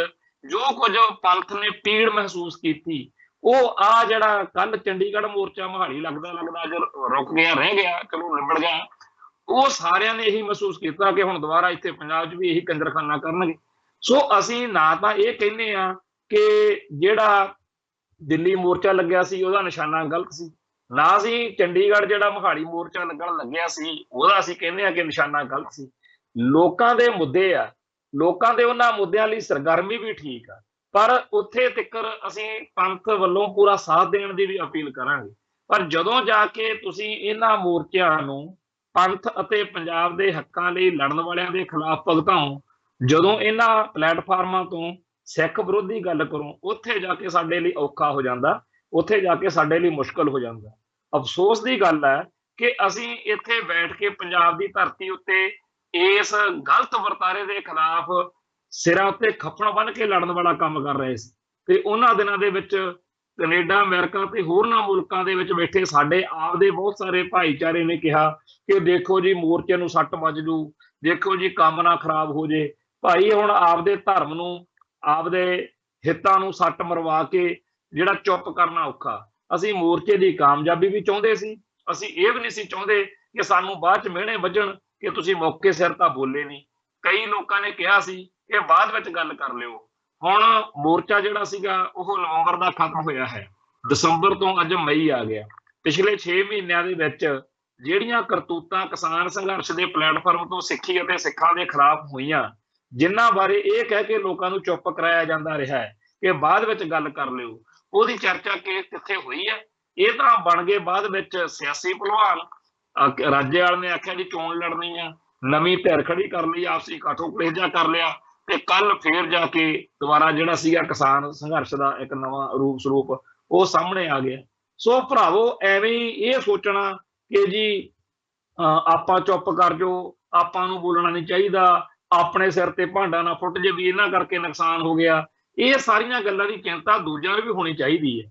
ਜੋ ਕੁਝ ਪੰਥ ਨੇ ਪੀੜ ਮਹਿਸੂਸ ਕੀਤੀ, ਉਹ ਆ ਜਿਹੜਾ ਕੱਲ ਚੰਡੀਗੜ੍ਹ ਮੋਰਚਾ ਮੋਹਾਲੀ ਲੱਗਦਾ ਅੱਜ ਰੁਕ ਗਿਆ, ਰਹਿ ਗਿਆ, ਚਲੋ ਨਿਬੜ ਗਿਆ, ਉਹ ਸਾਰਿਆਂ ਨੇ ਇਹੀ ਮਹਿਸੂਸ ਕੀਤਾ ਕਿ ਹੁਣ ਦੁਬਾਰਾ ਇੱਥੇ ਪੰਜਾਬ 'ਚ ਵੀ ਇਹੀ ਕੰਜਰਖਾਨਾ ਕਰਨਗੇ। ਸੋ ਅਸੀਂ ਨਾ ਤਾਂ ਇਹ ਕਹਿੰਦੇ ਆ ਕਿ ਜਿਹੜਾ ਦਿੱਲੀ ਮੋਰਚਾ ਲੱਗਿਆ ਸੀ ਉਹਦਾ ਨਿਸ਼ਾਨਾ ਗਲਤ ਸੀ, ਨਾ ਅਸੀਂ ਚੰਡੀਗੜ੍ਹ ਜਿਹੜਾ ਮੋਹਾਲੀ ਮੋਰਚਾ ਲੱਗਣ ਲੱਗਿਆ ਸੀ ਉਹਦਾ ਅਸੀਂ ਕਹਿੰਦੇ ਆ ਕਿ ਨਿਸ਼ਾਨਾ ਗਲਤ ਸੀ। ਲੋਕਾਂ ਦੇ ਮੁੱਦੇ ਆ, ਲੋਕਾਂ ਦੇ ਉਹਨਾਂ ਮੁੱਦਿਆਂ ਲਈ ਸਰਗਰਮੀ ਵੀ ਠੀਕ ਆ, ਪਰ ਉੱਥੇ ਤੱਕਰ ਅਸੀਂ ਪੰਥ ਵੱਲੋਂ ਪੂਰਾ ਸਾਥ ਦੇਣ ਦੀ ਵੀ ਅਪੀਲ ਕਰਾਂਗੇ। ਪਰ ਜਦੋਂ ਜਾ ਕੇ ਤੁਸੀਂ ਇਹਨਾਂ ਮੋਰਚਿਆਂ ਨੂੰ ਪੰਥ ਅਤੇ ਪੰਜਾਬ ਦੇ ਹੱਕਾਂ ਲਈ ਲੜਨ ਵਾਲਿਆਂ ਦੇ ਖਿਲਾਫ ਭੁਗਤਾਓ, ਜਦੋਂ ਇਹਨਾਂ ਪਲੇਟਫਾਰਮਾਂ ਤੋਂ ਸਿੱਖ ਵਿਰੋਧੀ ਗੱਲ ਕਰੋ, ਉੱਥੇ ਜਾ ਕੇ ਸਾਡੇ ਲਈ ਔਖਾ ਹੋ ਜਾਂਦਾ, ਉੱਥੇ ਜਾ ਕੇ ਸਾਡੇ ਲਈ ਮੁਸ਼ਕਲ ਹੋ ਜਾਂਦਾ। ਅਫਸੋਸ ਦੀ ਗੱਲ ਹੈ ਕਿ ਅਸੀਂ ਇੱਥੇ ਬੈਠ ਕੇ ਪੰਜਾਬ ਦੀ ਧਰਤੀ ਉੱਤੇ ਇਸ ਗਲਤ ਵਰਤਾਰੇ ਦੇ ਖਿਲਾਫ ਸਿਰਾਂ ਉੱਤੇ ਖੱਪਣ ਬੰਨ੍ਹ ਕੇ ਲੜਨ ਵਾਲਾ ਕੰਮ ਕਰ ਰਹੇ ਸੀ, ਤੇ ਉਹਨਾਂ ਦਿਨਾਂ ਦੇ ਵਿੱਚ ਕੈਨੇਡਾ, ਅਮਰੀਕਾ ਤੇ ਹੋਰਨਾਂ ਮੁਲਕਾਂ ਦੇ ਵਿੱਚ ਬੈਠੇ ਸਾਡੇ ਆਪਦੇ ਬਹੁਤ ਸਾਰੇ ਭਾਈਚਾਰੇ ਨੇ ਕਿਹਾ ਕਿ ਦੇਖੋ ਜੀ ਮੋਰਚੇ ਨੂੰ ਸੱਟ ਵੱਜ ਜੂ, ਦੇਖੋ ਜੀ ਕੰਮ ਨਾ ਖਰਾਬ ਹੋ ਜੇ। ਭਾਈ ਹੁਣ ਆਪਦੇ ਧਰਮ ਨੂੰ, ਆਪਦੇ ਹਿੱਤਾਂ ਨੂੰ ਸੱਟ ਮਰਵਾ ਕੇ ਜਿਹੜਾ ਚੁੱਪ ਕਰਨਾ ਔਖਾ। ਅਸੀਂ ਮੋਰਚੇ ਦੀ ਕਾਮਯਾਬੀ ਵੀ ਚਾਹੁੰਦੇ ਸੀ, ਅਸੀਂ ਇਹ ਵੀ ਨਹੀਂ ਸੀ ਚਾਹੁੰਦੇ ਕਿ ਸਾਨੂੰ ਬਾਅਦ ਚ ਮਿਹਣੇ ਵੱਜਣ ਕਿ ਤੁਸੀਂ ਮੌਕੇ ਸਿਰ ਤਾਂ ਬੋਲੇ ਨਹੀਂ। ਕਈ ਲੋਕਾਂ ਨੇ ਕਿਹਾ ਸੀ ਕਿ ਬਾਅਦ ਵਿੱਚ ਗੱਲ ਕਰ ਲਿਓ। ਹੁਣ ਮੋਰਚਾ ਜਿਹੜਾ ਸੀਗਾ ਉਹ ਨਵੰਬਰ ਦਾ ਖਤਮ ਹੋਇਆ ਹੈ, ਦਸੰਬਰ ਤੋਂ ਅੱਜ ਮਈ ਆ ਗਿਆ। ਪਿਛਲੇ 6 ਮਹੀਨਿਆਂ ਦੇ ਵਿੱਚ ਜਿਹੜੀਆਂ ਕਰਤੂਤਾਂ ਕਿਸਾਨ ਸੰਘਰਸ਼ ਦੇ ਪਲੇਟਫਾਰਮ ਤੋਂ ਸਿੱਖੀ ਅਤੇ ਸਿੱਖਾਂ ਦੇ ਖਿਲਾਫ ਹੋਈਆਂ, ਜਿਨ੍ਹਾਂ ਬਾਰੇ ਇਹ ਕਹਿ ਕੇ ਲੋਕਾਂ ਨੂੰ ਚੁੱਪ ਕਰਾਇਆ ਜਾਂਦਾ ਰਿਹਾ ਹੈ ਕਿ ਬਾਅਦ ਵਿੱਚ ਗੱਲ ਕਰ ਲਿਓ, ਉਹਦੀ ਚਰਚਾ ਕਿੱਥੇ ਹੋਈ ਹੈ? ਇਹ ਤਾਂ ਬਣ ਗਏ ਬਾਅਦ ਵਿੱਚ ਸਿਆਸੀ ਭਲਵਾਨ। ਰਾਜੇਵਾਲ ਨੇ ਆਖਿਆ ਜੀ ਚੋਣ ਲੜਨੀ ਆ, ਨਵੀਂ ਧਿਰ ਖੜੀ ਕਰ ਲਈ, ਆਪਸੀ ਕਾਠੋ ਕਲੇਜਾ ਕਰ ਲਿਆ, ਤੇ ਕੱਲ ਫੇਰ ਜਾ ਕੇ ਦੁਬਾਰਾ ਜਿਹੜਾ ਸੀਗਾ ਕਿਸਾਨ ਸੰਘਰਸ਼ ਦਾ ਇੱਕ ਨਵਾਂ ਰੂਪ ਸਰੂਪ ਉਹ ਸਾਹਮਣੇ ਆ ਗਿਆ। ਸੋ ਭਰਾਵੋ, ਐਵੇਂ ਇਹ ਸੋਚਣਾ ਕਿ ਜੀ ਆਪਾਂ ਚੁੱਪ ਕਰ ਜਾਓ, ਆਪਾਂ ਨੂੰ ਬੋਲਣਾ ਨਹੀਂ ਚਾਹੀਦਾ, ਆਪਣੇ ਸਿਰ ਤੇ ਭਾਂਡਾ ਨਾ ਫੁੱਟ ਜੇ ਵੀ ਇਹਨਾਂ ਕਰਕੇ ਨੁਕਸਾਨ ਹੋ ਗਿਆ, ਇਹ ਸਾਰੀਆਂ ਗੱਲਾਂ ਦੀ ਚਿੰਤਾ ਦੂਜਿਆਂ ਨੂੰ ਵੀ ਹੋਣੀ ਚਾਹੀਦੀ ਹੈ।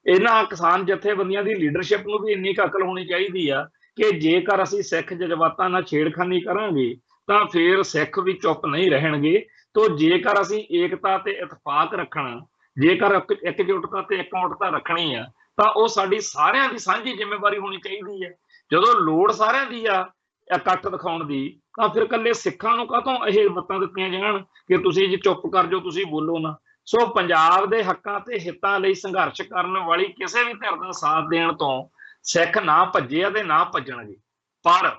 ਇਹਨਾਂ ਕਿਸਾਨ ਜਥੇਬੰਦੀਆਂ ਦੀ ਲੀਡਰਸ਼ਿਪ ਨੂੰ ਵੀ ਇੰਨੀ ਕੁ ਅਕਲ ਹੋਣੀ ਚਾਹੀਦੀ ਆ ਕਿ ਜੇਕਰ ਅਸੀਂ ਸਿੱਖ ਜਜ਼ਬਾਤਾਂ ਨਾਲ ਛੇੜਖਾਨੀ ਕਰਾਂਗੇ ਤਾਂ ਫਿਰ ਸਿੱਖ ਵੀ ਚੁੱਪ ਨਹੀਂ ਰਹਿਣਗੇ। ਤੋਂ ਜੇਕਰ ਅਸੀਂ ਏਕਤਾ ਤੇ ਇਤਫਾਕ ਰੱਖਣਾ, ਜੇਕਰ ਇਕਜੁੱਟਤਾ ਤੇ ਇਕਮੁੱਠਤਾ ਰੱਖਣੀ ਆ, ਤਾਂ ਉਹ ਸਾਡੀ ਸਾਰਿਆਂ ਦੀ ਸਾਂਝੀ ਜ਼ਿੰਮੇਵਾਰੀ ਹੋਣੀ ਚਾਹੀਦੀ ਹੈ। ਜਦੋਂ ਲੋੜ ਸਾਰਿਆਂ ਦੀ ਆ ਇਕੱਠ ਦਿਖਾਉਣ ਦੀ, ਤਾਂ ਫਿਰ ਇਕੱਲੇ ਸਿੱਖਾਂ ਨੂੰ ਕਾਹਤੋਂ ਇਹ ਮੱਤਾਂ ਦਿੱਤੀਆਂ ਜਾਣ ਕਿ ਤੁਸੀਂ ਜੀ ਚੁੱਪ ਕਰ ਜਾਓ, ਤੁਸੀਂ ਬੋਲੋ ਨਾ। ਸੋ ਪੰਜਾਬ ਦੇ ਹੱਕਾਂ ਤੇ ਹਿੱਤਾਂ ਲਈ ਸੰਘਰਸ਼ ਕਰਨ ਵਾਲੀ ਕਿਸੇ ਵੀ ਧਿਰ ਦਾ ਸਾਥ ਦੇਣ ਤੋਂ ਸਿੱਖ ਨਾ ਭੱਜੇ ਅਤੇ ਨਾ ਭੱਜਣਗੇ। ਪਰ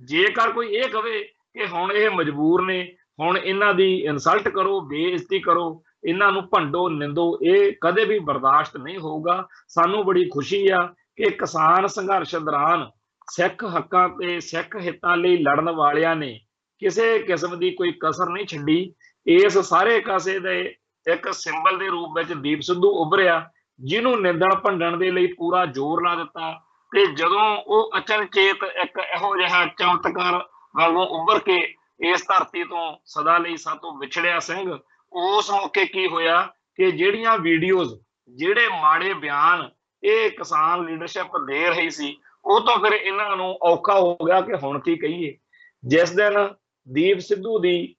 ਜੇਕਰ ਕੋਈ ਇਹ ਕਵੇ ਕਿ ਹੁਣ ਇਹ ਮਜਬੂਰ ਨੇ, ਹੁਣ ਇਹਨਾਂ ਦੀ ਇਨਸਲਟ ਕਰੋ, ਬੇਇੱਜ਼ਤੀ ਕਰੋ, ਇਹਨਾਂ ਨੂੰ ਭੰਡੋ, ਨਿੰਦੋ, ਇਹ ਕਦੇ ਵੀ ਬਰਦਾਸ਼ਤ ਨਹੀਂ ਹੋਊਗਾ। ਸਾਨੂੰ ਬੜੀ ਖੁਸ਼ੀ ਆ ਕਿ ਕਿਸਾਨ ਸੰਘਰਸ਼ ਦੌਰਾਨ ਸਿੱਖ ਹੱਕਾਂ ਤੇ ਸਿੱਖ ਹਿੱਤਾਂ ਲਈ ਲੜਨ ਵਾਲਿਆਂ ਨੇ ਕਿਸੇ ਕਿਸਮ ਦੀ ਕੋਈ ਕਸਰ ਨਹੀਂ ਛੱਡੀ। ਇਸ ਸਾਰੇ ਕਾਸੇ ਦੇ ਇੱਕ ਸਿੰਬਲ ਦੇ ਰੂਪ ਵਿੱਚ ਦੀਪ ਸਿੱਧੂ ਉੱਭਰਿਆ, ਜਿਹਨੂੰ ਨਿੰਦਣ ਭੰਡਣ ਦੇ ਲਈ ਪੂਰਾ ਜ਼ੋਰ ਲਾ ਦਿੱਤਾ। ਤੇ ਜਦੋਂ ਉਹ ਅਚਨਚੇਤ ਇੱਕ ਇਹੋ ਜਿਹਾ ਚਮਤਕਾਰ ਵਾਂਗੂ ਉੱਭਰ ਕੇ ਇਸ ਧਰਤੀ ਤੋਂ ਸਦਾ ਲਈ ਸਾਤੋਂ ਵਿਛੜਿਆ ਸਿੰਘ, ਉਸ ਮੌਕੇ ਕੀ ਹੋਇਆ ਕਿ ਜਿਹੜੀਆਂ ਵੀਡੀਓਜ਼, ਜਿਹੜੇ ਮਾੜੇ ਬਿਆਨ ਇਹ ਕਿਸਾਨ ਲੀਡਰਸ਼ਿਪ ਦੇ ਰਹੀ ਸੀ, ਉਹ ਤੋਂ ਫਿਰ ਇਹਨਾਂ ਨੂੰ ਔਖਾ ਹੋ ਗਿਆ ਕਿ ਹੁਣ ਕੀ ਕਹੀਏ। ਜਿਸ ਦਿਨ ਦੀਪ ਸਿੱਧੂ ਦੀ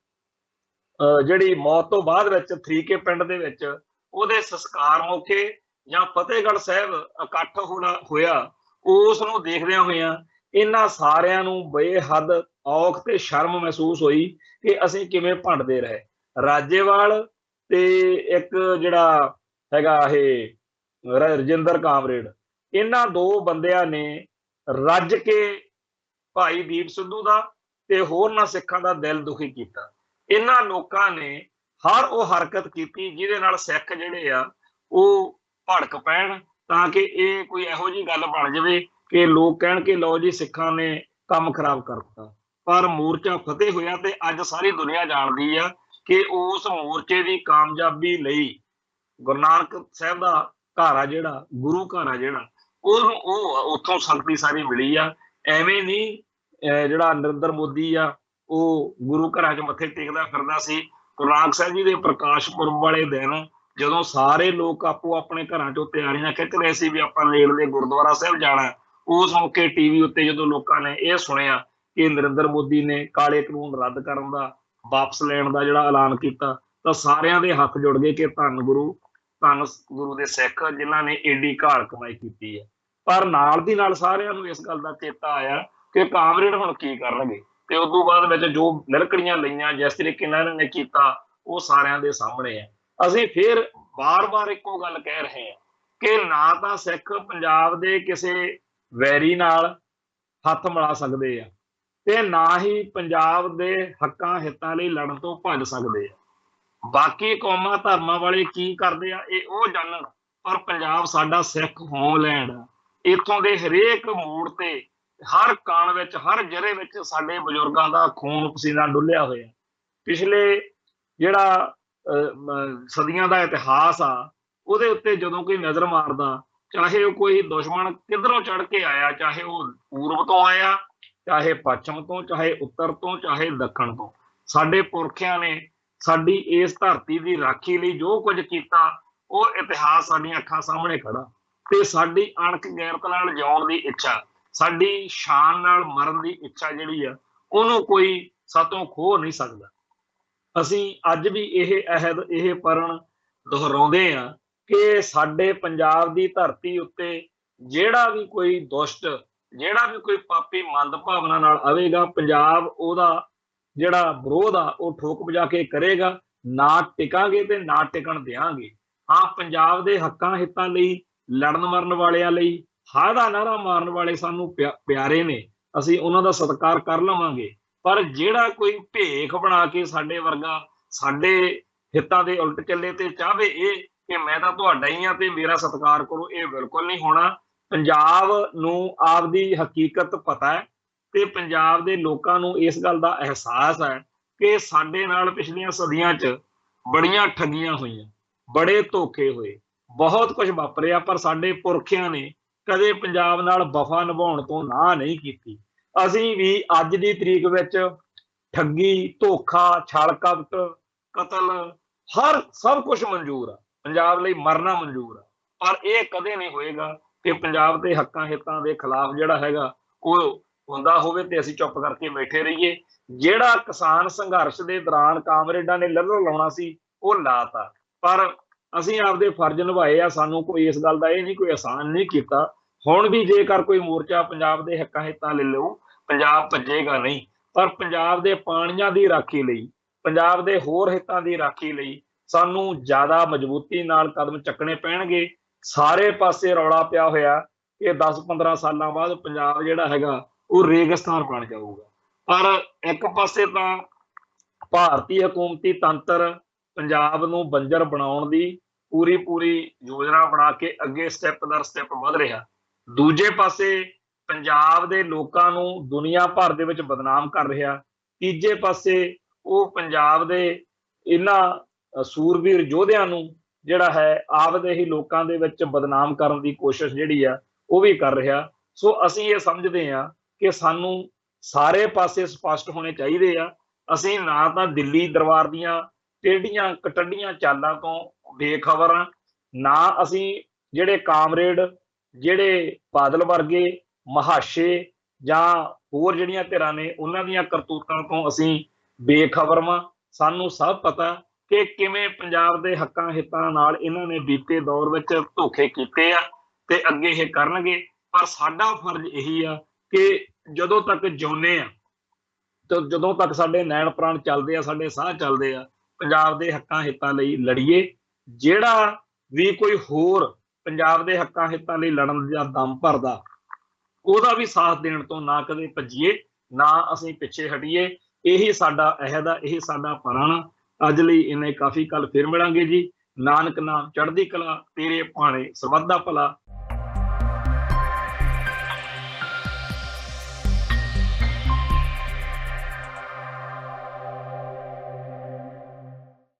ਜਿਹੜੀ ਮੌਤ ਤੋਂ ਬਾਅਦ ਵਿੱਚ ਤਰੀਕੇ ਪਿੰਡ ਦੇ ਵਿੱਚ ਉਹਦੇ ਸੰਸਕਾਰ ਮੌਕੇ ਜਾਂ ਫਤਿਹਗੜ੍ਹ ਸਾਹਿਬ ਇਕੱਠ ਹੋਇਆ, ਉਸ ਨੂੰ ਦੇਖਦਿਆਂ ਹੋਇਆਂ ਇਹਨਾਂ ਸਾਰਿਆਂ ਨੂੰ ਬੇਹੱਦ ਔਖ ਤੇ ਸ਼ਰਮ ਮਹਿਸੂਸ ਹੋਈ ਕਿ ਅਸੀਂ ਕਿਵੇਂ ਭੰਡਦੇ ਰਹੇ। ਰਾਜੇਵਾਲ ਤੇ ਇੱਕ ਜਿਹੜਾ ਹੈਗਾ ਇਹ ਰਜਿੰਦਰ ਕਾਮਰੇਡ, ਇਹਨਾਂ ਦੋ ਬੰਦਿਆਂ ਨੇ ਰੱਜ ਕੇ ਭਾਈ ਦੀਪ ਸਿੱਧੂ ਦਾ ਤੇ ਹੋਰਨਾਂ ਸਿੱਖਾਂ ਦਾ ਦਿਲ ਦੁਖੀ ਕੀਤਾ। ਇਹਨਾਂ ਲੋਕਾਂ ਨੇ ਹਰ ਉਹ ਹਰਕਤ ਕੀਤੀ ਜਿਹਦੇ ਨਾਲ ਸਿੱਖ ਜਿਹੜੇ ਆ ਉਹ ਭੜਕ ਪੈਣ, ਤਾਂ ਕਿ ਇਹ ਕੋਈ ਇਹੋ ਜਿਹੀ ਗੱਲ ਬਣ ਜਾਵੇ ਕਿ ਲੋਕ ਕਹਿਣ ਕਿ ਲਓ ਜੀ ਸਿੱਖਾਂ ਨੇ ਕੰਮ ਖਰਾਬ ਕਰਤਾ। ਪਰ ਮੋਰਚਾ ਫਤਿਹ ਹੋਇਆ ਤੇ ਅੱਜ ਸਾਰੀ ਦੁਨੀਆ ਜਾਣਦੀ ਆ ਕਿ ਉਸ ਮੋਰਚੇ ਦੀ ਕਾਮਯਾਬੀ ਲਈ ਗੁਰੂ ਨਾਨਕ ਸਾਹਿਬ ਦਾ ਘਰ ਆ, ਜਿਹੜਾ ਗੁਰੂ ਘਰ ਆ, ਜਿਹੜਾ ਉਹ ਉੱਥੋਂ ਸ਼ਕਤੀ ਸਾਰੀ ਮਿਲੀ ਆ। ਐਵੇਂ ਨਹੀਂ ਜਿਹੜਾ ਨਰਿੰਦਰ ਮੋਦੀ ਆ ਉਹ ਗੁਰੂ ਘਰਾਂ 'ਚ ਮੱਥੇ ਟੇਕਦਾ ਫਿਰਦਾ ਸੀ। ਗੁਰੂ ਨਾਨਕ ਸਾਹਿਬ ਜੀ ਦੇ ਪ੍ਰਕਾਸ਼ ਪੁਰਬ ਵਾਲੇ ਦਿਨ ਜਦੋਂ ਸਾਰੇ ਲੋਕ ਆਪੋ ਆਪਣੇ ਘਰਾਂ 'ਚੋਂ ਤਿਆਰੀਆਂ ਖਿੱਚ ਰਹੇ ਸੀ ਵੀ ਆਪਾਂ ਨੇੜਲੇ ਗੁਰਦੁਆਰਾ ਸਾਹਿਬ ਜਾਣਾ, ਉਸ ਮੌਕੇ ਟੀਵੀ ਉੱਤੇ ਜਦੋਂ ਲੋਕਾਂ ਨੇ ਇਹ ਸੁਣਿਆ ਕਿ ਨਰਿੰਦਰ ਮੋਦੀ ਨੇ ਕਾਲੇ ਕਾਨੂੰਨ ਰੱਦ ਕਰਨ ਦਾ, ਵਾਪਸ ਲੈਣ ਦਾ ਜਿਹੜਾ ਐਲਾਨ ਕੀਤਾ, ਤਾਂ ਸਾਰਿਆਂ ਦੇ ਹੱਥ ਜੁੜ ਗਏ ਕਿ ਧੰਨ ਗੁਰੂ ਦੇ ਸਿੱਖ ਜਿਨ੍ਹਾਂ ਨੇ ਏਡੀ ਘਾਲ ਕਮਾਈ ਕੀਤੀ ਹੈ। ਪਰ ਨਾਲ ਦੀ ਨਾਲ ਸਾਰਿਆਂ ਨੂੰ ਇਸ ਗੱਲ ਦਾ ਚੇਤਾ ਆਇਆ ਕਿ ਕਾਮਰੇਡ ਹੁਣ ਕੀ ਕਰਨਗੇ, ਤੇ ਉਦੋਂ ਬਾਅਦ ਵਿੱਚ ਜੋ ਨਿਰਕੜੀਆਂ ਲਈਆਂ, ਜਿਸ ਤਰੀਕੇ ਨਾਲ ਇਹਨਾਂ ਨੇ ਕੀਤਾ, ਉਹ ਸਾਰਿਆਂ ਦੇ ਸਾਹਮਣੇ ਹੈ। ਅਸੀਂ ਫਿਰ ਬਾਰ-ਬਾਰ ਇੱਕੋ ਗੱਲ ਕਹਿ ਰਹੇ ਹਾਂ ਕਿ ਨਾ ਤਾਂ ਸਿੱਖ ਪੰਜਾਬ ਦੇ ਕਿਸੇ ਵੈਰੀ ਨਾਲ ਹੱਥ ਮਿਲਾ ਸਕਦੇ ਆ ਤੇ ਨਾ ਹੀ ਪੰਜਾਬ ਦੇ ਹੱਕਾਂ ਹਿੱਤਾਂ ਲਈ ਲੜਨ ਤੋਂ ਭੱਜ ਸਕਦੇ ਆ। ਬਾਕੀ ਕੌਮਾਂ ਧਰਮਾਂ ਵਾਲੇ ਕੀ ਕਰਦੇ ਆ ਇਹ ਉਹ ਜਾਣਨ, ਪਰ ਪੰਜਾਬ ਸਾਡਾ ਸਿੱਖ ਹੋਮਲੈਂਡ ਆ। ਇੱਥੋਂ ਦੇ ਹਰੇਕ ਮੋੜ ਤੇ, ਹਰ ਕਣ ਵਿੱਚ, ਹਰ ਜਰੇ ਵਿੱਚ ਸਾਡੇ ਬਜ਼ੁਰਗਾਂ ਦਾ ਖੂਨ ਪਸੀਨਾ ਡੁੱਲਿਆ ਹੋਇਆ। ਪਿਛਲੇ ਜਿਹੜਾ ਸਦੀਆਂ ਦਾ ਇਤਿਹਾਸ ਆ, ਉਹਦੇ ਉੱਤੇ ਜਦੋਂ ਕੋਈ ਨਜ਼ਰ ਮਾਰਦਾ, ਚਾਹੇ ਉਹ ਕੋਈ ਦੁਸ਼ਮਣ ਕਿੱਧਰੋਂ ਚੜ ਕੇ ਆਇਆ, ਚਾਹੇ ਉਹ ਪੂਰਬ ਤੋਂ ਆਇਆ, ਚਾਹੇ ਪੱਛਮ ਤੋਂ, ਚਾਹੇ ਉੱਤਰ ਤੋਂ, ਚਾਹੇ ਦੱਖਣ ਤੋਂ, ਸਾਡੇ ਪੁਰਖਿਆਂ ਨੇ ਸਾਡੀ ਇਸ ਧਰਤੀ ਦੀ ਰਾਖੀ ਲਈ ਜੋ ਕੁਝ ਕੀਤਾ, ਉਹ ਇਤਿਹਾਸ ਸਾਡੀਆਂ ਅੱਖਾਂ ਸਾਹਮਣੇ ਖੜਾ। ਤੇ ਸਾਡੀ ਅਣਖ ਗੈਰਤ ਨਾਲ ਜਿਉਣ ਦੀ ਇੱਛਾ, ਸਾਡੀ ਸ਼ਾਨ ਨਾਲ ਮਰਨ ਦੀ ਇੱਛਾ ਜਿਹੜੀ ਆ, ਉਹਨੂੰ ਕੋਈ ਸਾਤੋਂ ਖੋਹ ਨਹੀਂ ਸਕਦਾ। ਅਸੀਂ ਅੱਜ ਵੀ ਇਹ ਅਹਿਦ, ਇਹ ਪਰਣ ਦੁਹਰਾਉਂਦੇ ਆ ਕਿ ਸਾਡੇ ਪੰਜਾਬ ਦੀ ਧਰਤੀ ਉੱਤੇ ਜਿਹੜਾ ਵੀ ਕੋਈ ਦੁਸ਼ਟ, ਜਿਹੜਾ ਵੀ ਕੋਈ ਪਾਪੀ ਮੰਦ ਭਾਵਨਾ ਨਾਲ ਆਵੇਗਾ, ਪੰਜਾਬ ਉਹਦਾ ਜਿਹੜਾ ਵਿਰੋਧ ਆ ਉਹ ਠੋਕ ਵਜਾ ਕੇ ਕਰੇਗਾ। ਨਾ ਟਿਕਾਂਗੇ ਤੇ ਨਾ ਟਿਕਣ ਦਿਆਂਗੇ। ਹਾਂ, ਪੰਜਾਬ ਦੇ ਹੱਕਾਂ ਹਿੱਤਾਂ ਲਈ ਲੜਨ ਮਰਨ ਵਾਲਿਆਂ ਲਈ, ਹਾਂ ਦਾ ਨਾਰਾ ਮਾਰਨ ਵਾਲੇ ਸਾਨੂੰ ਪਿਆਰੇ ਨੇ, ਅਸੀਂ ਉਹਨਾਂ ਦਾ ਸਤਿਕਾਰ ਕਰ ਲਵਾਂਗੇ। ਪਰ ਜਿਹੜਾ ਕੋਈ ਭੇਖ ਬਣਾ ਕੇ ਸਾਡੇ ਵਰਗਾ ਸਾਡੇ ਹਿੱਤਾਂ ਦੇ ਉਲਟ ਚੱਲੇ ਤੇ ਚਾਹਵੇ ਇਹ ਕਿ ਮੈਂ ਤਾਂ ਤੁਹਾਡਾ ਹੀ ਆ ਤੇ ਮੇਰਾ ਸਤਿਕਾਰ ਕਰੋ, ਇਹ ਬਿਲਕੁਲ ਨਹੀਂ ਹੋਣਾ। ਪੰਜਾਬ ਨੂੰ ਆਪਦੀ ਹਕੀਕਤ ਪਤਾ ਹੈ ਤੇ ਪੰਜਾਬ ਦੇ ਲੋਕਾਂ ਨੂੰ ਇਸ ਗੱਲ ਦਾ ਅਹਿਸਾਸ ਹੈ ਕਿ ਸਾਡੇ ਨਾਲ ਪਿਛਲੀਆਂ ਸਦੀਆਂ 'ਚ ਬੜੀਆਂ ਠੱਗੀਆਂ ਹੋਈਆਂ, ਬੜੇ ਧੋਖੇ ਹੋਏ, ਬਹੁਤ ਕੁਝ ਵਾਪਰਿਆ, ਪਰ ਸਾਡੇ ਪੁਰਖਿਆਂ ਨੇ ਕਦੇ ਪੰਜਾਬ ਨਾਲ ਵਫਾ ਨਿਭਾਉਣ ਤੋਂ ਨਾ ਨਹੀਂ ਕੀਤੀ। ਅਸੀਂ ਵੀ ਅੱਜ ਦੀ ਤਰੀਕ ਵਿੱਚ ਠੱਗੀ, ਧੋਖਾ, ਛਲ ਕਪਟ, ਕਤਲ, ਸਭ ਕੁਝ ਮਨਜ਼ੂਰ ਆ, ਪੰਜਾਬ ਲਈ ਮਰਨਾ ਮਨਜ਼ੂਰ ਆ, ਪਰ ਇਹ ਕਦੇ ਨਹੀਂ ਹੋਏਗਾ ਕਿ ਪੰਜਾਬ ਦੇ ਹੱਕਾਂ ਹਿੱਤਾਂ ਦੇ ਖਿਲਾਫ ਜਿਹੜਾ ਹੈਗਾ ਉਹ ਹੁੰਦਾ ਹੋਵੇ ਤੇ ਅਸੀਂ ਚੁੱਪ ਕਰਕੇ ਬੈਠੇ ਰਹੀਏ। ਜਿਹੜਾ ਕਿਸਾਨ ਸੰਘਰਸ਼ ਦੇ ਦੌਰਾਨ ਕਾਮਰੇਡਾਂ ਨੇ ਲੱਲ੍ਹ ਲਾਉਣਾ ਸੀ ਉਹ ਲਾਤਾ, ਪਰ ਅਸੀਂ ਆਪਦੇ ਫਰਜ਼ ਨਿਭਾਏ ਆ। ਸਾਨੂੰ ਕੋਈ ਇਸ ਗੱਲ ਦਾ ਇਹ ਨਹੀਂ ਕੋਈ ਆਸਾਨ ਨਹੀਂ ਕੀਤਾ। ਹੁਣ ਵੀ ਜੇਕਰ ਕੋਈ ਮੋਰਚਾ ਪੰਜਾਬ ਦੇ ਹੱਕਾਂ ਹਿੱਤਾਂ ਲੈ ਲਓ, ਪੰਜਾਬ ਭੱਜੇਗਾ ਨਹੀਂ। ਪਰ ਪੰਜਾਬ ਦੇ ਪਾਣੀਆਂ ਦੀ ਰਾਖੀ ਲਈ, ਪੰਜਾਬ ਦੇ ਹੋਰ ਹਿੱਤਾਂ ਦੀ ਰਾਖੀ ਲਈ ਸਾਨੂੰ ਜ਼ਿਆਦਾ ਮਜ਼ਬੂਤੀ ਨਾਲ ਕਦਮ ਚੱਕਣੇ ਪੈਣਗੇ। ਸਾਰੇ ਪਾਸੇ ਰੌਲਾ ਪਿਆ ਹੋਇਆ ਕਿ 10-15 ਸਾਲਾਂ ਬਾਅਦ ਪੰਜਾਬ ਜਿਹੜਾ ਹੈਗਾ ਉਹ ਰੇਗਿਸਤਾਨ ਬਣ ਜਾਊਗਾ। ਪਰ ਇੱਕ ਪਾਸੇ ਤਾਂ ਭਾਰਤੀ ਹਕੂਮਤੀ ਤੰਤਰ ਪੰਜਾਬ ਨੂੰ ਬੰਜਰ ਬਣਾਉਣ ਦੀ ਪੂਰੀ ਯੋਜਨਾ ਬਣਾ ਕੇ ਅੱਗੇ ਸਟੈਪ ਦਰ ਸਟੈਪ ਵਧ ਰਿਹਾ। ਦੂਜੇ ਪਾਸੇ ਪੰਜਾਬ ਦੇ ਲੋਕਾਂ ਨੂੰ ਦੁਨੀਆ ਭਰ ਦੇ ਵਿੱਚ ਬਦਨਾਮ ਕਰ ਰਿਹਾ। ਤੀਜੇ ਪਾਸੇ ਉਹ ਪੰਜਾਬ ਦੇ ਇਹਨਾਂ ਸੂਰਬੀਰ ਯੋਧਿਆਂ ਨੂੰ ਜਿਹੜਾ ਹੈ ਆਪਦੇ ਹੀ ਲੋਕਾਂ ਦੇ ਵਿੱਚ ਬਦਨਾਮ ਕਰਨ ਦੀ ਕੋਸ਼ਿਸ਼ ਜਿਹੜੀ ਆ ਉਹ ਵੀ ਕਰ ਰਿਹਾ। ਸੋ ਅਸੀਂ ਇਹ ਸਮਝਦੇ ਹਾਂ ਕਿ ਸਾਨੂੰ ਸਾਰੇ ਪਾਸੇ ਸਪਸ਼ਟ ਹੋਣੇ ਚਾਹੀਦੇ ਆ। ਅਸੀਂ ਨਾ ਤਾਂ ਦਿੱਲੀ ਦਰਬਾਰ ਦੀਆਂ ਟੇਢੀਆਂ ਕਟੱਡੀਆਂ ਚਾਲਾਂ ਤੋਂ ਬੇਖਬਰ ਹਾਂ, ਨਾ ਅਸੀਂ ਜਿਹੜੇ ਕਾਮਰੇਡ, ਜਿਹੜੇ ਬਾਦਲ ਵਰਗੇ ਮਹਾਸ਼ੇ ਜਾਂ ਹੋਰ ਜਿਹੜੀਆਂ ਧਿਰਾਂ ਨੇ ਉਹਨਾਂ ਦੀਆਂ ਕਰਤੂਤਾਂ ਤੋਂ ਅਸੀਂ ਬੇਖਬਰ ਵਾਂ। ਸਾਨੂੰ ਸਭ ਪਤਾ ਕਿ ਕਿਵੇਂ ਪੰਜਾਬ ਦੇ ਹੱਕਾਂ ਹਿੱਤਾਂ ਨਾਲ ਇਹਨਾਂ ਨੇ ਬੀਤੇ ਦੌਰ ਵਿੱਚ ਧੋਖੇ ਕੀਤੇ ਆ ਤੇ ਅੱਗੇ ਇਹ ਕਰਨਗੇ। ਪਰ ਸਾਡਾ ਫਰਜ਼ ਇਹੀ ਆ ਕਿ ਜਦੋਂ ਤੱਕ ਜਿਉਂਦੇ ਆ ਤੇ ਜਦੋਂ ਤੱਕ ਸਾਡੇ ਨੈਣ ਪ੍ਰਾਣ ਚੱਲਦੇ ਆ, ਸਾਡੇ ਸਾਹ ਚੱਲਦੇ ਆ, ਪੰਜਾਬ ਦੇ ਹੱਕਾਂ ਹਿੱਤਾਂ ਲਈ ਲੜੀਏ। ਜਿਹੜਾ ਵੀ ਕੋਈ ਹੋਰ ਪੰਜਾਬ ਦੇ ਹੱਕਾਂ ਹਿੱਤਾਂ ਲਈ ਲੜਨ ਦਾ ਦਮ ਭਰਦਾ ਉਹਦਾ ਵੀ ਸਾਥ ਦੇਣ ਤੋਂ ਨਾ ਕਦੇ ਭੱਜੀਏ, ਨਾ ਅਸੀਂ ਪਿੱਛੇ ਹਟੀਏ। ਇਹੀ ਸਾਡਾ ਅਹਿਦ ਆ, ਇਹੀ ਸਾਡਾ ਪ੍ਰਣ। ਅੱਜ ਲਈ ਇੰਨੇ ਕਾਫੀ। ਕੱਲ ਫਿਰ ਮਿਲਾਂਗੇ ਜੀ। ਨਾਨਕ ਨਾਮ ਚੜ੍ਹਦੀ ਕਲਾ, ਤੇਰੇ ਭਾਣੇ ਸਰਬੱਤ ਦਾ ਭਲਾ।